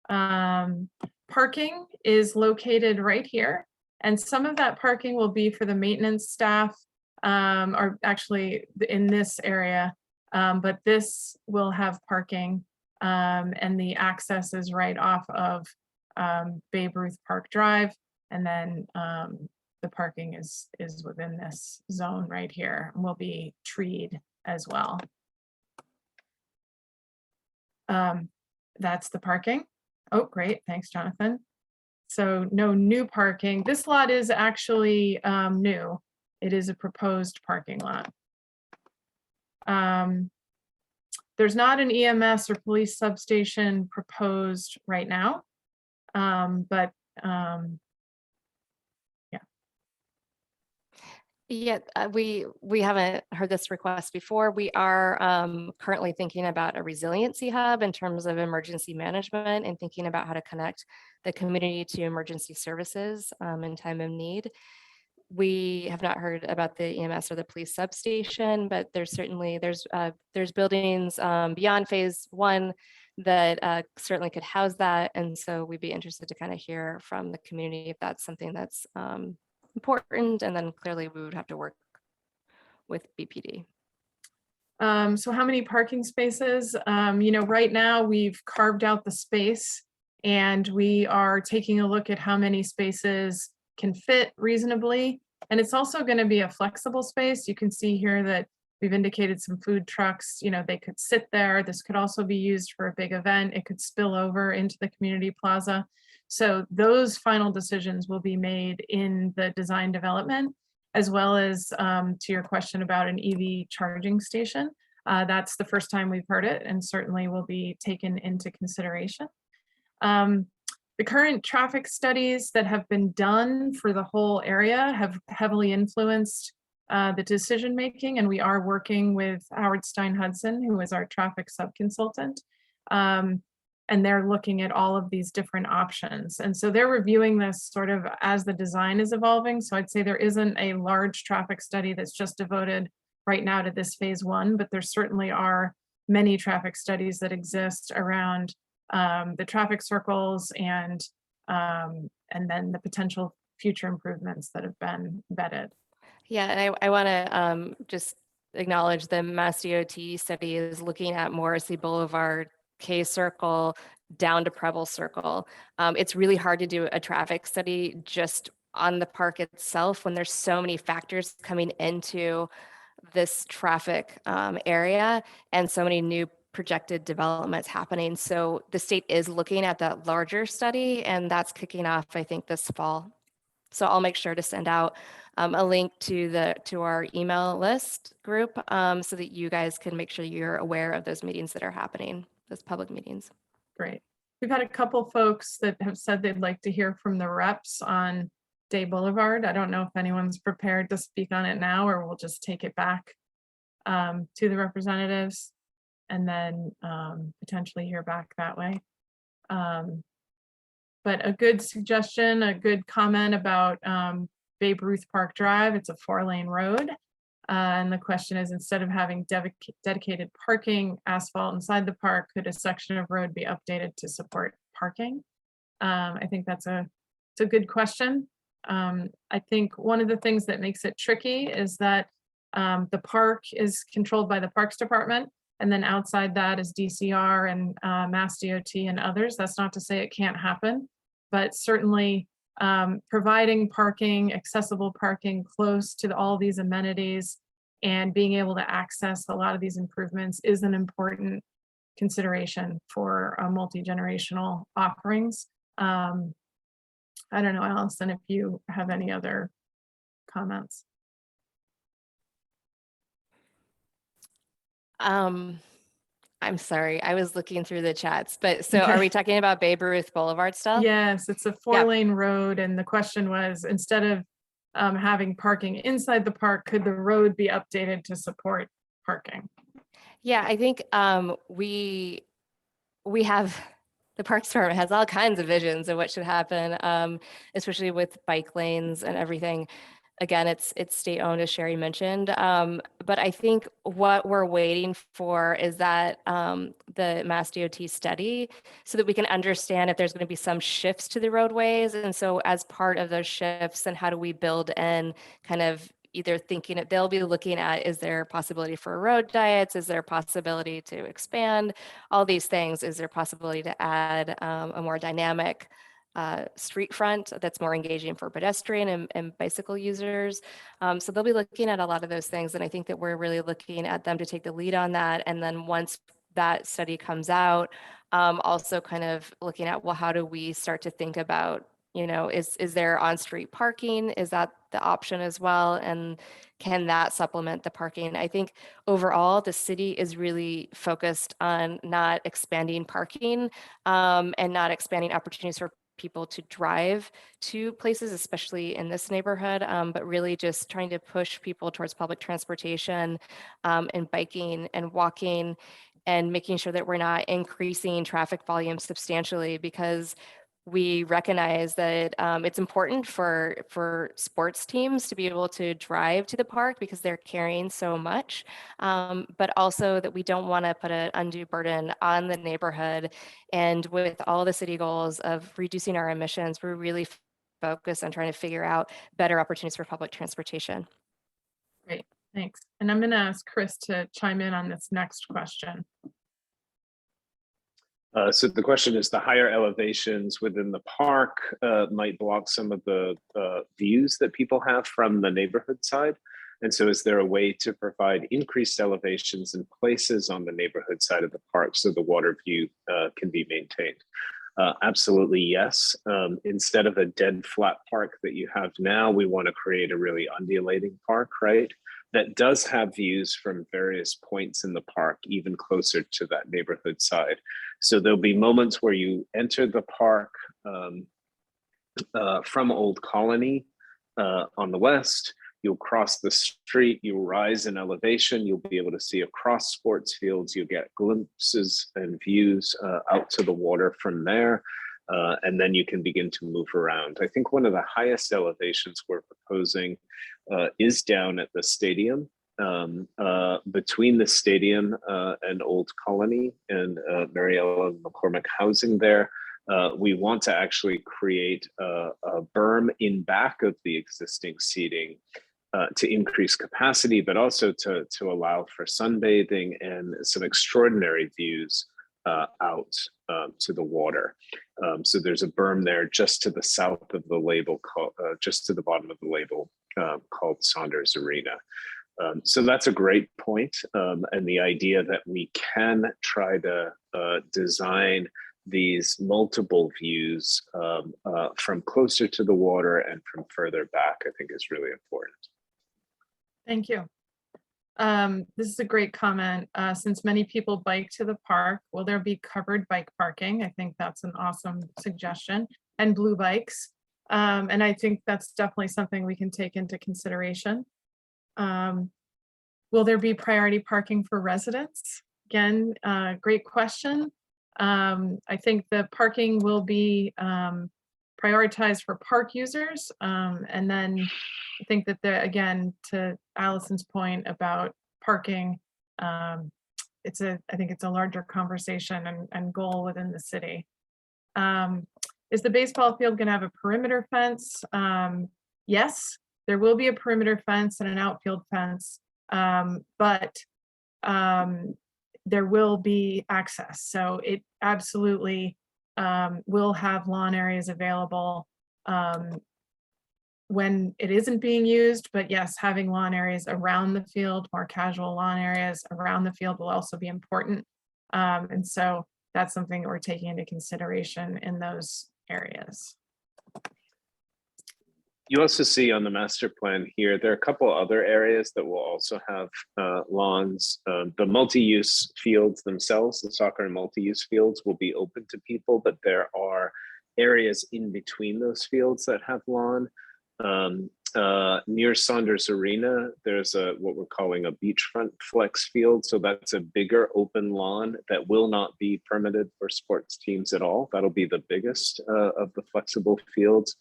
Parking is located right here. And some of that parking will be for the maintenance staff or actually in this area. But this will have parking. And the access is right off of Babe Ruth Park Drive. And then the parking is within this zone right here and will be treed as well. That's the parking. Oh, great. Thanks, Jonathan. So no new parking. This lot is actually new. It is a proposed parking lot. There's not an EMS or police substation proposed right now, but yeah. Yeah, we haven't heard this request before. We are currently thinking about a resiliency hub in terms of emergency management and thinking about how to connect the community to emergency services in time of need. We have not heard about the EMS or the police substation, but there's certainly there's buildings beyond phase one that certainly could house that, and so we'd be interested to kind of hear from the community if that's something that's important, and then clearly we would have to work with BPD. So how many parking spaces? Right now we've carved out the space and we are taking a look at how many spaces can fit reasonably. And it's also going to be a flexible space. You can see here that we've indicated some food trucks, they could sit there. This could also be used for a big event. It could spill over into the community plaza. So those final decisions will be made in the design development, as well as to your question about an EV charging station. That's the first time we've heard it and certainly will be taken into consideration. The current traffic studies that have been done for the whole area have heavily influenced the decision making, and we are working with Howard Stein Hudson, who is our traffic subconsultant. And they're looking at all of these different options. And so they're reviewing this sort of as the design is evolving. So I'd say there isn't a large traffic study that's just devoted right now to this phase one, but there certainly are many traffic studies that exist around the traffic circles and then the potential future improvements that have been vetted. Yeah, and I want to just acknowledge the Mass DOT study is looking at Morrissey Boulevard, K Circle, down to Preble Circle. It's really hard to do a traffic study just on the park itself when there's so many factors coming into this traffic area and so many new projected developments happening. So the state is looking at that larger study, and that's kicking off, I think, this fall. So I'll make sure to send out a link to our email list group so that you guys can make sure you're aware of those meetings that are happening, those public meetings. Great. We've had a couple folks that have said they'd like to hear from the reps on Day Boulevard. I don't know if anyone's prepared to speak on it now, or we'll just take it back to the representatives and then potentially hear back that way. But a good suggestion, a good comment about Babe Ruth Park Drive. It's a 4-lane road. And the question is, instead of having dedicated parking asphalt inside the park, could a section of road be updated to support parking? I think it's a good question. I think one of the things that makes it tricky is that the park is controlled by the Parks Department, and then outside that is DCR and Mass DOT and others. That's not to say it can't happen, but certainly providing parking, accessible parking close to all these amenities and being able to access a lot of these improvements is an important consideration for multi-generational offerings. I don't know, Allison, if you have any other comments. I'm sorry, I was looking through the chats, but so Okay. are we talking about Babe Ruth Boulevard still? Yes, it's a 4-lane road, and the question was, instead of having parking inside the park, could the road be updated to support parking? Yeah, I think we have, the Parks Department has all kinds of visions of what should happen, especially with bike lanes and everything. Again, it's state-owned, as Sherry mentioned. But I think what we're waiting for is that the Mass DOT study so that we can understand if there's going to be some shifts to the roadways. And so as part of those shifts, then how do we build in kind of either thinking that they'll be looking at, is there a possibility for road diets? Is there a possibility to expand all these things? Is there a possibility to add a more dynamic street front that's more engaging for pedestrian and bicycle users? So they'll be looking at a lot of those things. And I think that we're really looking at them to take the lead on that. And then once that study comes out, also kind of looking at, well, how do we start to think about, is there on-street parking? Is that the option as well? And can that supplement the parking? I think overall, the city is really focused on not expanding parking and not expanding opportunities for people to drive to places, especially in this neighborhood, but really just trying to push people towards public transportation and biking and walking, and making sure that we're not increasing traffic volume substantially, because we recognize that it's important for sports teams to be able to drive to the park because they're carrying so much, but also that we don't want to put an undue burden on the neighborhood. And with all the city goals of reducing our emissions, we're really focused on trying to figure out better opportunities for public transportation. Great, thanks. And I'm going to ask Chris to chime in on this next question. So the question is, the higher elevations within the park might block some of the views that people have from the neighborhood side. And so is there a way to provide increased elevations in places on the neighborhood side of the park so the water view can be maintained? Absolutely, yes. Instead of a dead flat park that you have now, we want to create a really undulating park, right? That does have views from various points in the park, even closer to that neighborhood side. So there'll be moments where you enter the park from Old Colony on the west. You'll cross the street, you'll rise in elevation, you'll be able to see across sports fields, you'll get glimpses and views out to the water from there. And then you can begin to move around. I think one of the highest elevations we're proposing is down at the stadium, between the stadium and Old Colony and Mary Ellen McCormick housing there. We want to actually create a berm in back of the existing seating to increase capacity, but also to allow for sunbathing and some extraordinary views out to the water. So there's a berm there just to the south of the label, just to the bottom of the label, called Saunders Arena. So that's a great point. And the idea that we can try to design these multiple views from closer to the water and from further back, I think is really important. Thank you. This is a great comment. Since many people bike to the park, will there be covered bike parking? I think that's an awesome suggestion. And blue bikes. And I think that's definitely something we can take into consideration. Will there be priority parking for residents? Again, great question. I think the parking will be prioritized for park users. And then I think that again, to Allison's point about parking, I think it's a larger conversation and goal within the city. Is the baseball field going to have a perimeter fence? Yes, there will be a perimeter fence and an outfield fence, but there will be access. So it absolutely will have lawn areas available when it isn't being used. But yes, having lawn areas around the field, more casual lawn areas around the field will also be important. And so that's something that we're taking into consideration in those areas. You also see on the master plan here, there are a couple other areas that will also have lawns. The multi-use fields themselves, the soccer and multi-use fields will be open to people, but there are areas in between those fields that have lawn. Near Saunders Arena, there's what we're calling a beachfront flex field. So that's a bigger open lawn that will not be permitted for sports teams at all. That'll be the biggest of the flexible fields.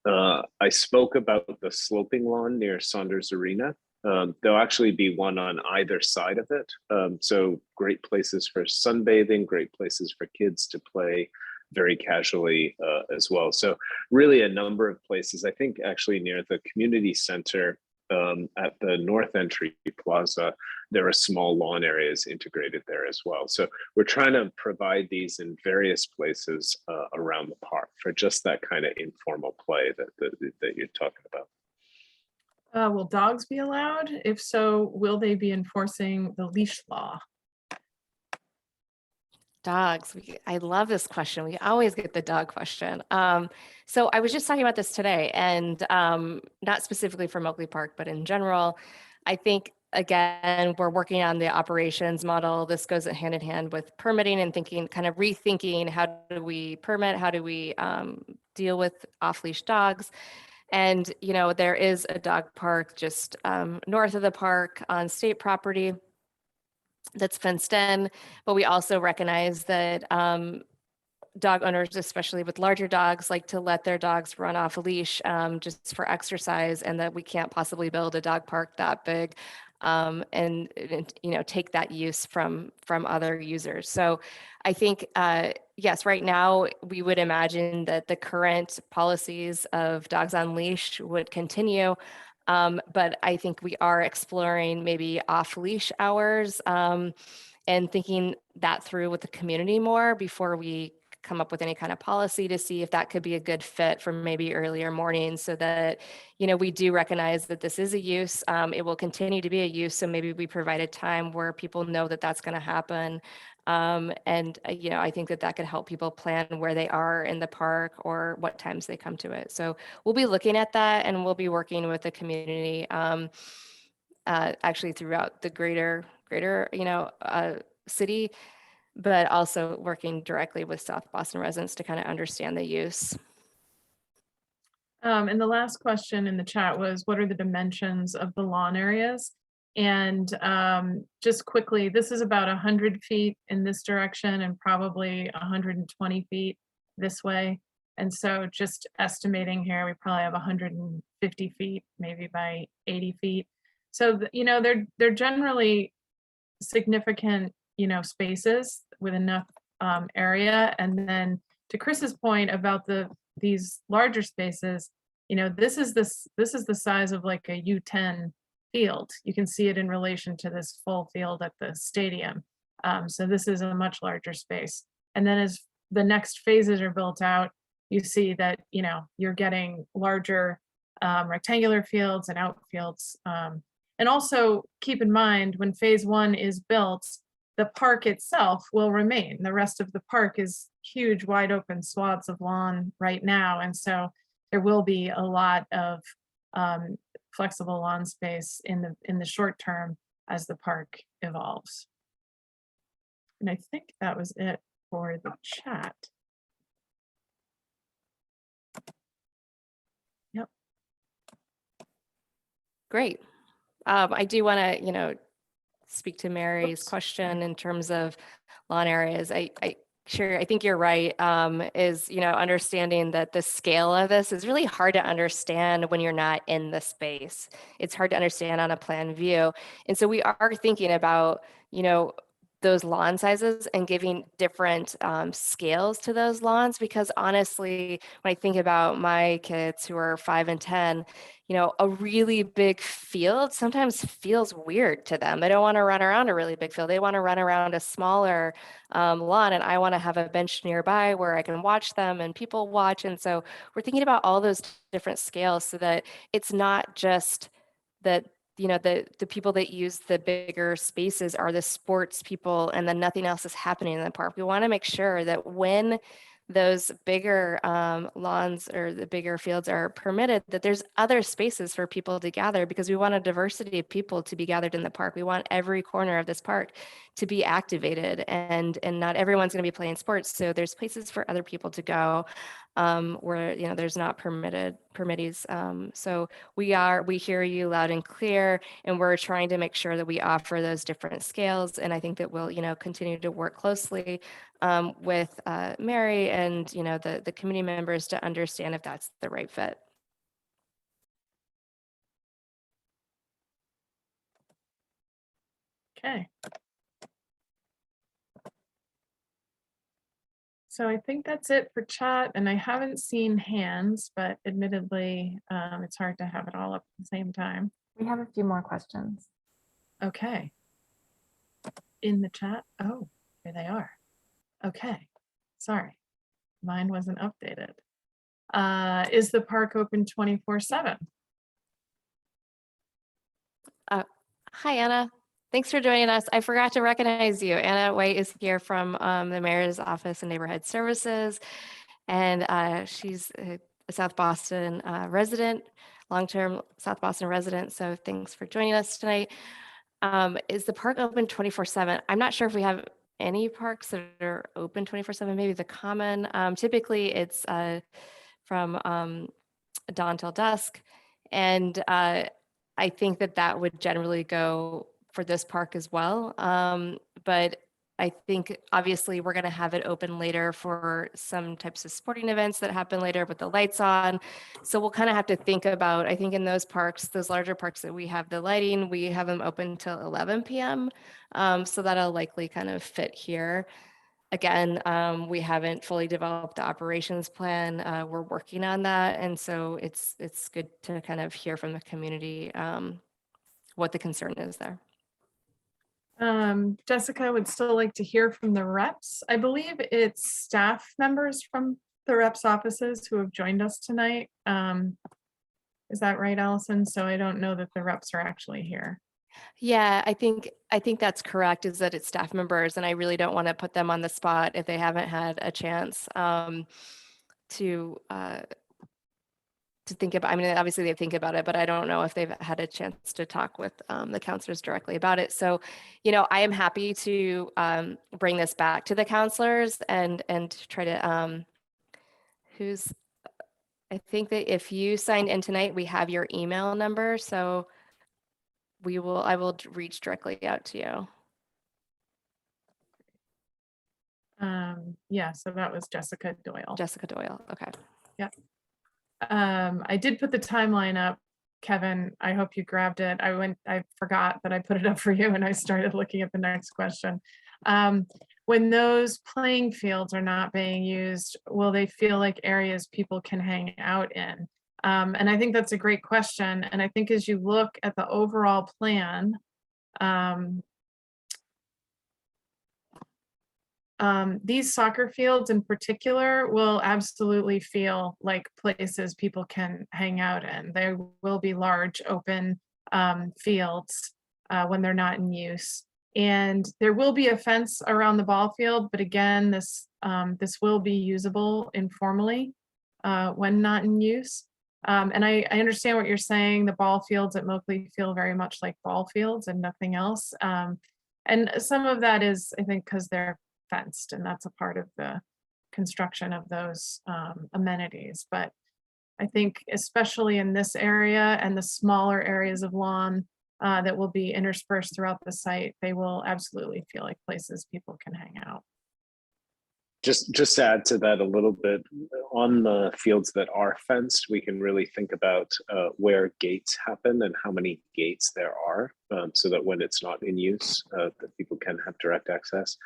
I spoke about the sloping lawn near Saunders Arena. There'll actually be one on either side of it. So great places for sunbathing, great places for kids to play very casually as well. So really a number of places. I think actually near the community center at the North Entry Plaza, there are small lawn areas integrated there as well. So we're trying to provide these in various places around the park for just that kind of informal play that you're talking about. Will dogs be allowed? If so, will they be enforcing the leash law? Dogs. I love this question. We always get the dog question. So I was just talking about this today, and not specifically for Moakley Park, but in general, I think again, we're working on the operations model. This goes hand in hand with permitting and thinking, kind of rethinking, how do we permit? How do we deal with off-leash dogs? And, you know, there is a dog park just north of the park on state property that's fenced in, but we also recognize that dog owners, especially with larger dogs, like to let their dogs run off a leash just for exercise, and that we can't possibly build a dog park that big and you know, take that use from other users. So I think yes, right now we would imagine that the current policies of dogs on leash would continue. But I think we are exploring maybe off leash hours and thinking that through with the community more before we come up with any kind of policy to see if that could be a good fit for maybe earlier mornings, so that, you know, we do recognize that this is a use. It will continue to be a use. So maybe we provide a time where people know that that's going to happen. You know, I think that that could help people plan where they are in the park or what times they come to it. So we'll be looking at that, and we'll be working with the community actually throughout the greater, you know, city, but also working directly with South Boston residents to kind of understand the use. And the last question in the chat was, what are the dimensions of the lawn areas? And just quickly, this is about 100 feet in this direction and probably 120 feet this way. And so just estimating here, we probably have 150 feet, maybe by 80 feet. So, you know, they're generally significant, you know, spaces with enough area. And then to Chris's point about these larger spaces, you know, this is the size of like a U10 field. You can see it in relation to this full field at the stadium. So this is a much larger space. And then as the next phases are built out, you see that, you know, you're getting larger rectangular fields and outfields. And also keep in mind, when phase 1 is built, the park itself will remain. The rest of the park is huge, wide open swaths of lawn right now. And so there will be a lot of flexible lawn space in the short term as the park evolves. And I think that was it for the chat. Yep. Great. I do want to, you know, speak to Mary's Oops. question in terms of lawn areas. I think you're right. Is, you know, understanding that the scale of this is really hard to understand when you're not in the space. It's hard to understand on a plan view. And so we are thinking about, you know, those lawn sizes and giving different scales to those lawns, because honestly, when I think about my kids who are 5 and 10, you know, a really big field sometimes feels weird to them. They don't want to run around a really big field. They want to run around a smaller lawn, and I want to have a bench nearby where I can watch them and people watch. And so we're thinking about all those different scales so that it's not just that, you know, the people that use the bigger spaces are the sports people, and then nothing else is happening in the park. We want to make sure that when those bigger lawns or the bigger fields are permitted, that there's other spaces for people to gather, because we want a diversity of people to be gathered in the park. We want every corner of this park to be activated, and not everyone's going to be playing sports. So there's places for other people to go where, you know, there's not permittees. So we hear you loud and clear, and we're trying to make sure that we offer those different scales. And I think that we'll, you know, continue to work closely with Mary and, you know, the community members to understand if that's the right fit. Okay. So I think that's it for chat, and I haven't seen hands, but admittedly, it's hard to have it all up at the same time. We have a few more questions. Okay. In the chat. Oh, here they are. Okay. Sorry, mine wasn't updated. Is the park open 24/7? Hi, Anna. Thanks for joining us. I forgot to recognize you. Anna White is here from the Mayor's Office and Neighborhood Services, and she's a South Boston resident, long-term South Boston resident. So thanks for joining us tonight. Is the park open 24/7? I'm not sure if we have any parks that are open 24/7, maybe the common. Typically it's from dawn till dusk. And I think that that would generally go for this park as well. But I think obviously we're going to have it open later for some types of sporting events that happen later with the lights on. So we'll kind of have to think about, I think in those parks, those larger parks that we have the lighting, we have them open till 11 p.m. So that'll likely kind of fit here. Again, we haven't fully developed the operations plan. We're working on that. And so it's good to kind of hear from the community what the concern is there. Jessica would still like to hear from the reps. I believe it's staff members from the reps offices who have joined us tonight. Is that right, Allison? So I don't know that the reps are actually here. Yeah, I think that's correct, is that it's staff members, and I really don't want to put them on the spot if they haven't had a chance to think about. I mean, obviously they think about it, but I don't know if they've had a chance to talk with the counselors directly about it. So, I am happy to bring this back to the counselors and try to I think that if you signed in tonight, we have your email number, so I will reach directly out to you. Yeah, so that was Jessica Doyle. Jessica Doyle. Okay. Yep. I did put the timeline up, Kevin. I hope you grabbed it. I forgot that I put it up for you and I started looking at the next question. When those playing fields are not being used, will they feel like areas people can hang out in? And I think that's a great question. And I think as you look at the overall plan, these soccer fields in particular will absolutely feel like places people can hang out in. There will be large open fields when they're not in use. And there will be a fence around the ball field, but again, this will be usable informally when not in use. And I understand what you're saying. The ball fields at Moakley feel very much like ball fields and nothing else. And some of that is, I think, because they're fenced, and that's a part of the construction of those amenities. But I think especially in this area and the smaller areas of lawn that will be interspersed throughout the site, they will absolutely feel like places people can hang out. Just to add to that a little bit, on the fields that are fenced, we can really think about where gates happen and how many gates there are, so that when it's not in use, that people can have direct access.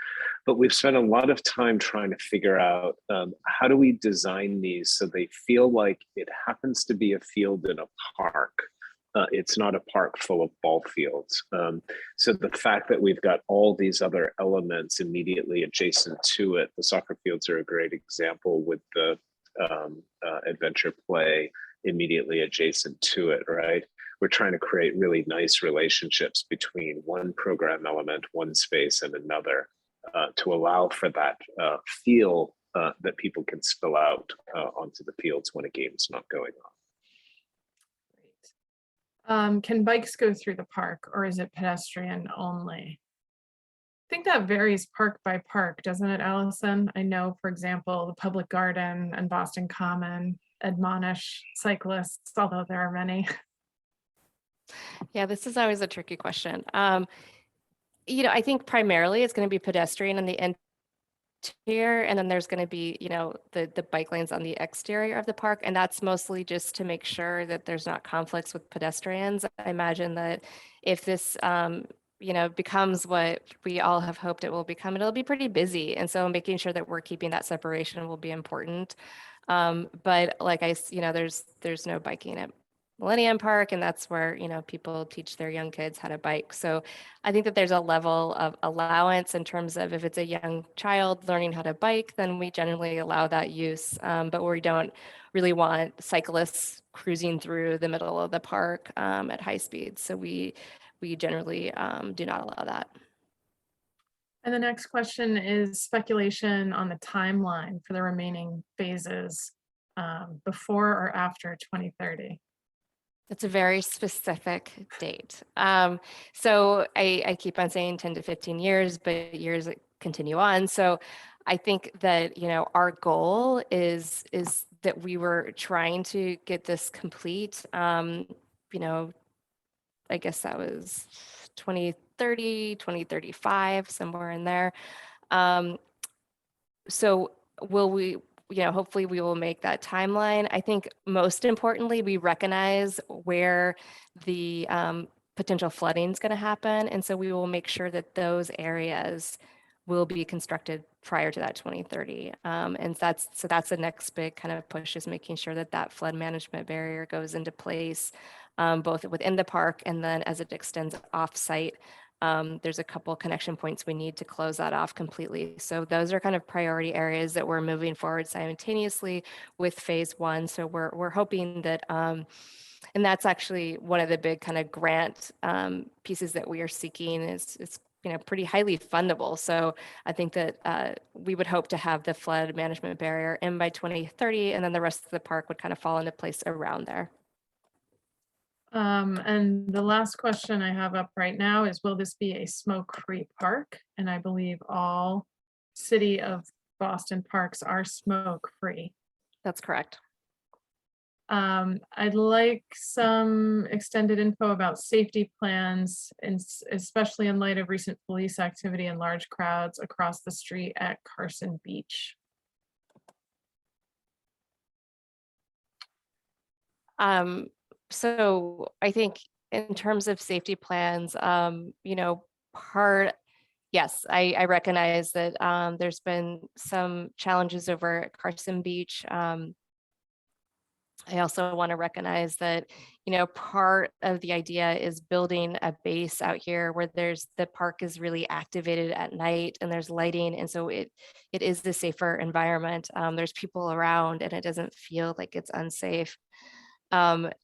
But we've spent a lot of time trying to figure out how do we design these so they feel like it happens to be a field in a park. It's not a park full of ball fields. So the fact that we've got all these other elements immediately adjacent to it, the soccer fields are a great example with the adventure play immediately adjacent to it, right? We're trying to create really nice relationships between one program element, one space, and another to allow for that feel that people can spill out onto the fields when a game's not going on. Can bikes go through the park, or is it pedestrian only? I think that varies park by park, doesn't it, Allison? I know, for example, the Public Garden and Boston Common admonish cyclists, although there are many. Yeah, this is always a tricky question. I think primarily it's going to be pedestrian in the interior, and then there's going to be, the bike lanes on the exterior of the park, and that's mostly just to make sure that there's not conflicts with pedestrians. I imagine that if this, becomes what we all have hoped it will become, it'll be pretty busy, and so making sure that we're keeping that separation will be important. But like there's no biking at Millennium Park, and that's where people teach their young kids how to bike. So I think that there's a level of allowance in terms of if it's a young child learning how to bike, then we generally allow that use. But we don't really want cyclists cruising through the middle of the park at high speed. So we generally do not allow that. And the next question is speculation on the timeline for the remaining phases before or after 2030. It's a very specific date. So I keep on saying 10 to 15 years, but years continue on. So I think that, our goal is that we were trying to get this complete. You know, I guess that was 2030, 2035, somewhere in there. Um, so will we, hopefully we will make that timeline. I think most importantly, we recognize where the potential flooding is going to happen. And so we will make sure that those areas will be constructed prior to that 2030. And that's the next big kind of push, is making sure that that flood management barrier goes into place, both within the park and then as it extends off site. There's a couple connection points we need to close that off completely. So those are kind of priority areas that we're moving forward simultaneously with phase one. So we're hoping that, and that's actually one of the big kind of grant pieces that we are seeking. It's pretty highly fundable. So I think that we would hope to have the flood management barrier in by 2030, and then the rest of the park would kind of fall into place around there. And the last question I have up right now is, will this be a smoke-free park? And I believe all City of Boston parks are smoke-free. That's correct. I'd like some extended info about safety plans, and especially in light of recent police activity and large crowds across the street at Carson Beach. So I think in terms of safety plans, yes, I recognize that there's been some challenges over at Carson Beach. I also want to recognize that, part of the idea is building a base out here where the park is really activated at night and there's lighting. And so it is the safer environment. There's people around and it doesn't feel like it's unsafe.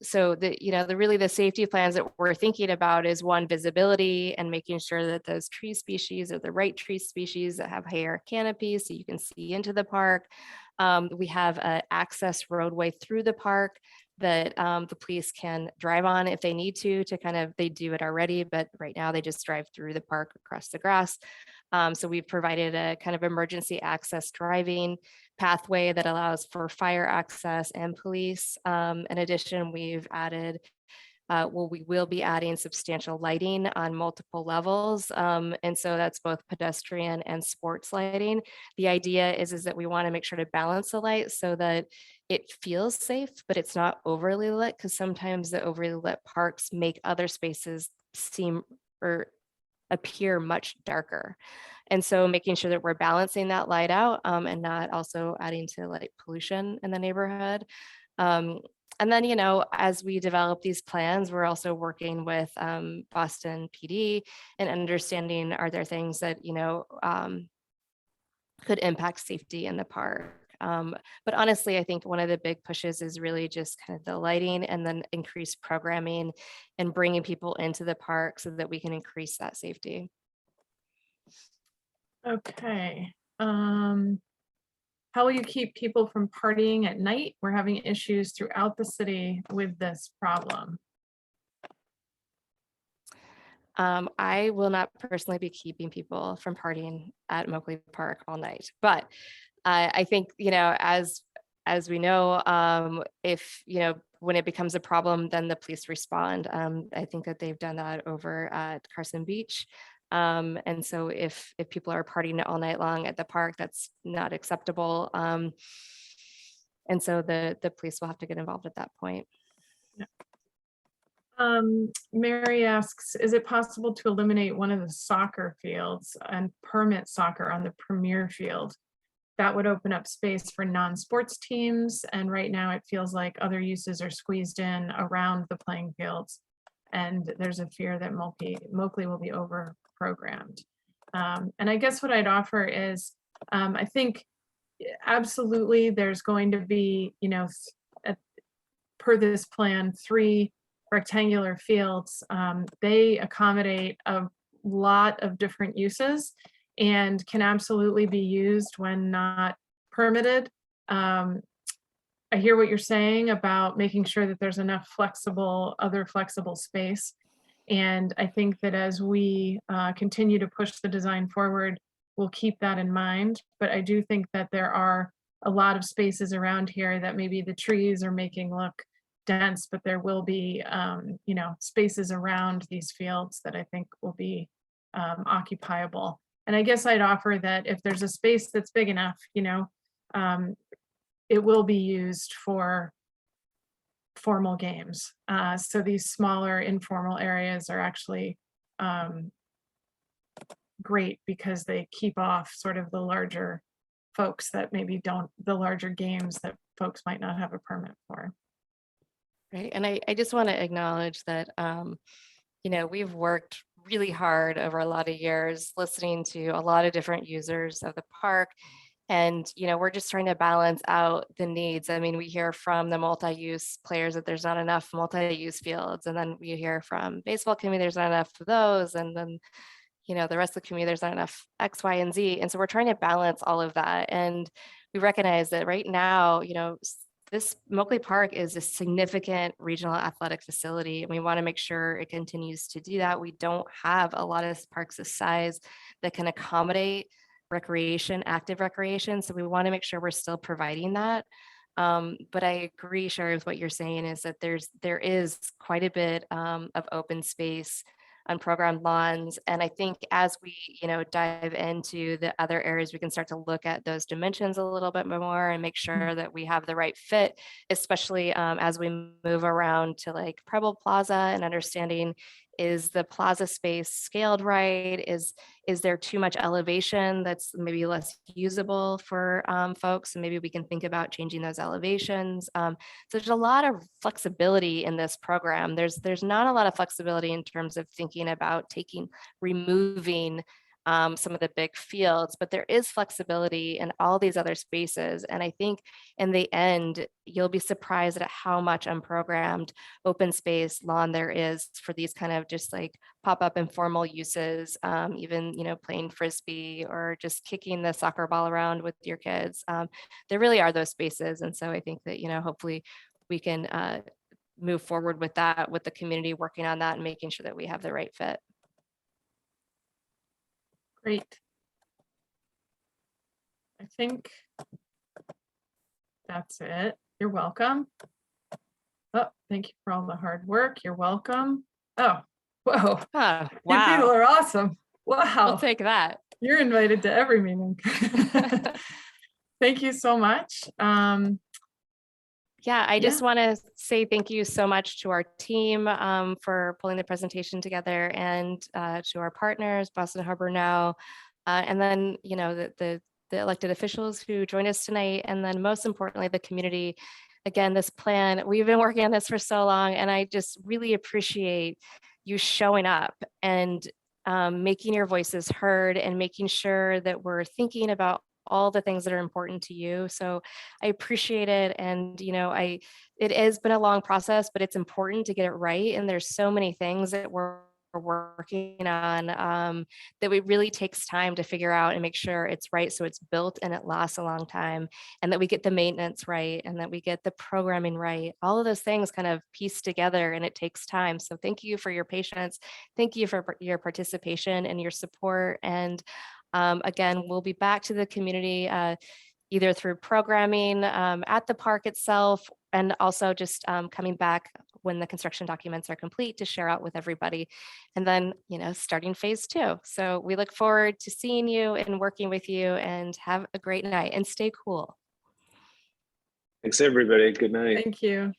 So the safety plans that we're thinking about is, one, visibility and making sure that those tree species are the right tree species that have higher canopies so you can see into the park. We have an access roadway through the park that the police can drive on if they need to they do it already, but right now they just drive through the park across the grass. So we've provided a kind of emergency access driving pathway that allows for fire access and police. In addition, we've added, we will be adding substantial lighting on multiple levels. And so that's both pedestrian and sports lighting. The idea is that we want to make sure to balance the light so that it feels safe, but it's not overly lit, because sometimes the overly lit parks make other spaces seem or appear much darker. And so making sure that we're balancing that light out and not also adding to light pollution in the neighborhood. And then, as we develop these plans, we're also working with Boston PD and understanding, are there things that, could impact safety in the park. But honestly, I think one of the big pushes is really just kind of the lighting and then increased programming and bringing people into the park so that we can increase that safety. Okay. How will you keep people from partying at night? We're having issues throughout the city with this problem. I will not personally be keeping people from partying at Moakley Park all night, but I think, as we know, if, when it becomes a problem, then the police respond. I think that they've done that over at Carson Beach. And so if people are partying all night long at the park, that's not acceptable. And so the police will have to get involved at that point. Mary asks, is it possible to eliminate one of the soccer fields and permit soccer on the premier field? That would open up space for non-sports teams. And right now it feels like other uses are squeezed in around the playing fields. And there's a fear that Moakley will be over programmed. And I guess what I'd offer is, I think absolutely there's going to be, per this plan, 3 rectangular fields. They accommodate a lot of different uses and can absolutely be used when not permitted. I hear what you're saying about making sure that there's enough other flexible space. And I think that as we continue to push the design forward, we'll keep that in mind. But I do think that there are a lot of spaces around here that maybe the trees are making look dense, but there will be, spaces around these fields that I think will be occupiable. And I guess I'd offer that if there's a space that's big enough, it will be used for formal games. So these smaller informal areas are actually great because they keep off sort of the larger folks that maybe the larger games that folks might not have a permit for. Right. And I just want to acknowledge that, we've worked really hard over a lot of years listening to a lot of different users of the park. And, we're just trying to balance out the needs. I mean, we hear from the multi-use players that there's not enough multi-use fields. And then we hear from baseball community, there's not enough of those. And then, the rest of the community, there's not enough X, Y, and Z. And so we're trying to balance all of that. And we recognize that right now, this Moakley Park is a significant regional athletic facility, and we want to make sure it continues to do that. We don't have a lot of parks this size that can accommodate recreation, active recreation. So we want to make sure we're still providing that. But I agree, Sherry, with what you're saying is that there is quite a bit of open space on programmed lawns. And I think as we, dive into the other areas, we can start to look at those dimensions a little bit more and make sure that we have the right fit, especially as we move around to like Preble Plaza and understanding, is the plaza space scaled right? Is there too much elevation that's maybe less usable for folks? And maybe we can think about changing those elevations. So there's a lot of flexibility in this program. There's not a lot of flexibility in terms of thinking about removing some of the big fields, but there is flexibility in all these other spaces. And I think in the end, you'll be surprised at how much unprogrammed open space lawn there is for these kind of just like pop-up informal uses, even, playing Frisbee or just kicking the soccer ball around with your kids. There really are those spaces. And so I think that, hopefully we can move forward with that, with the community working on that and making sure that we have the right fit. Great. I think that's it. You're welcome. Oh, thank you for all the hard work. You're welcome. Oh, whoa. Wow. You people are awesome. Wow. We'll take that. You're invited to every meeting. Thank you so much. Yeah, I just want to say thank you so much to our team for pulling the presentation together, and to our partners, Boston Harbor Now, and then, the elected officials who joined us tonight, and then most importantly, the community. Again, this plan, we've been working on this for so long, and I just really appreciate you showing up and making your voices heard and making sure that we're thinking about all the things that are important to you. So I appreciate it. And, it has been a long process, but it's important to get it right. And there's so many things that we're working on that it really takes time to figure out and make sure it's right. So it's built and it lasts a long time, and that we get the maintenance right, and that we get the programming right. All of those things kind of piece together, and it takes time. So thank you for your patience. Thank you for your participation and your support. And again, we'll be back to the community either through programming at the park itself, and also just coming back when the construction documents are complete to share out with everybody. And then, starting phase 2. So we look forward to seeing you and working with you, and have a great night and stay cool. Thanks, everybody. Good night. Thank you.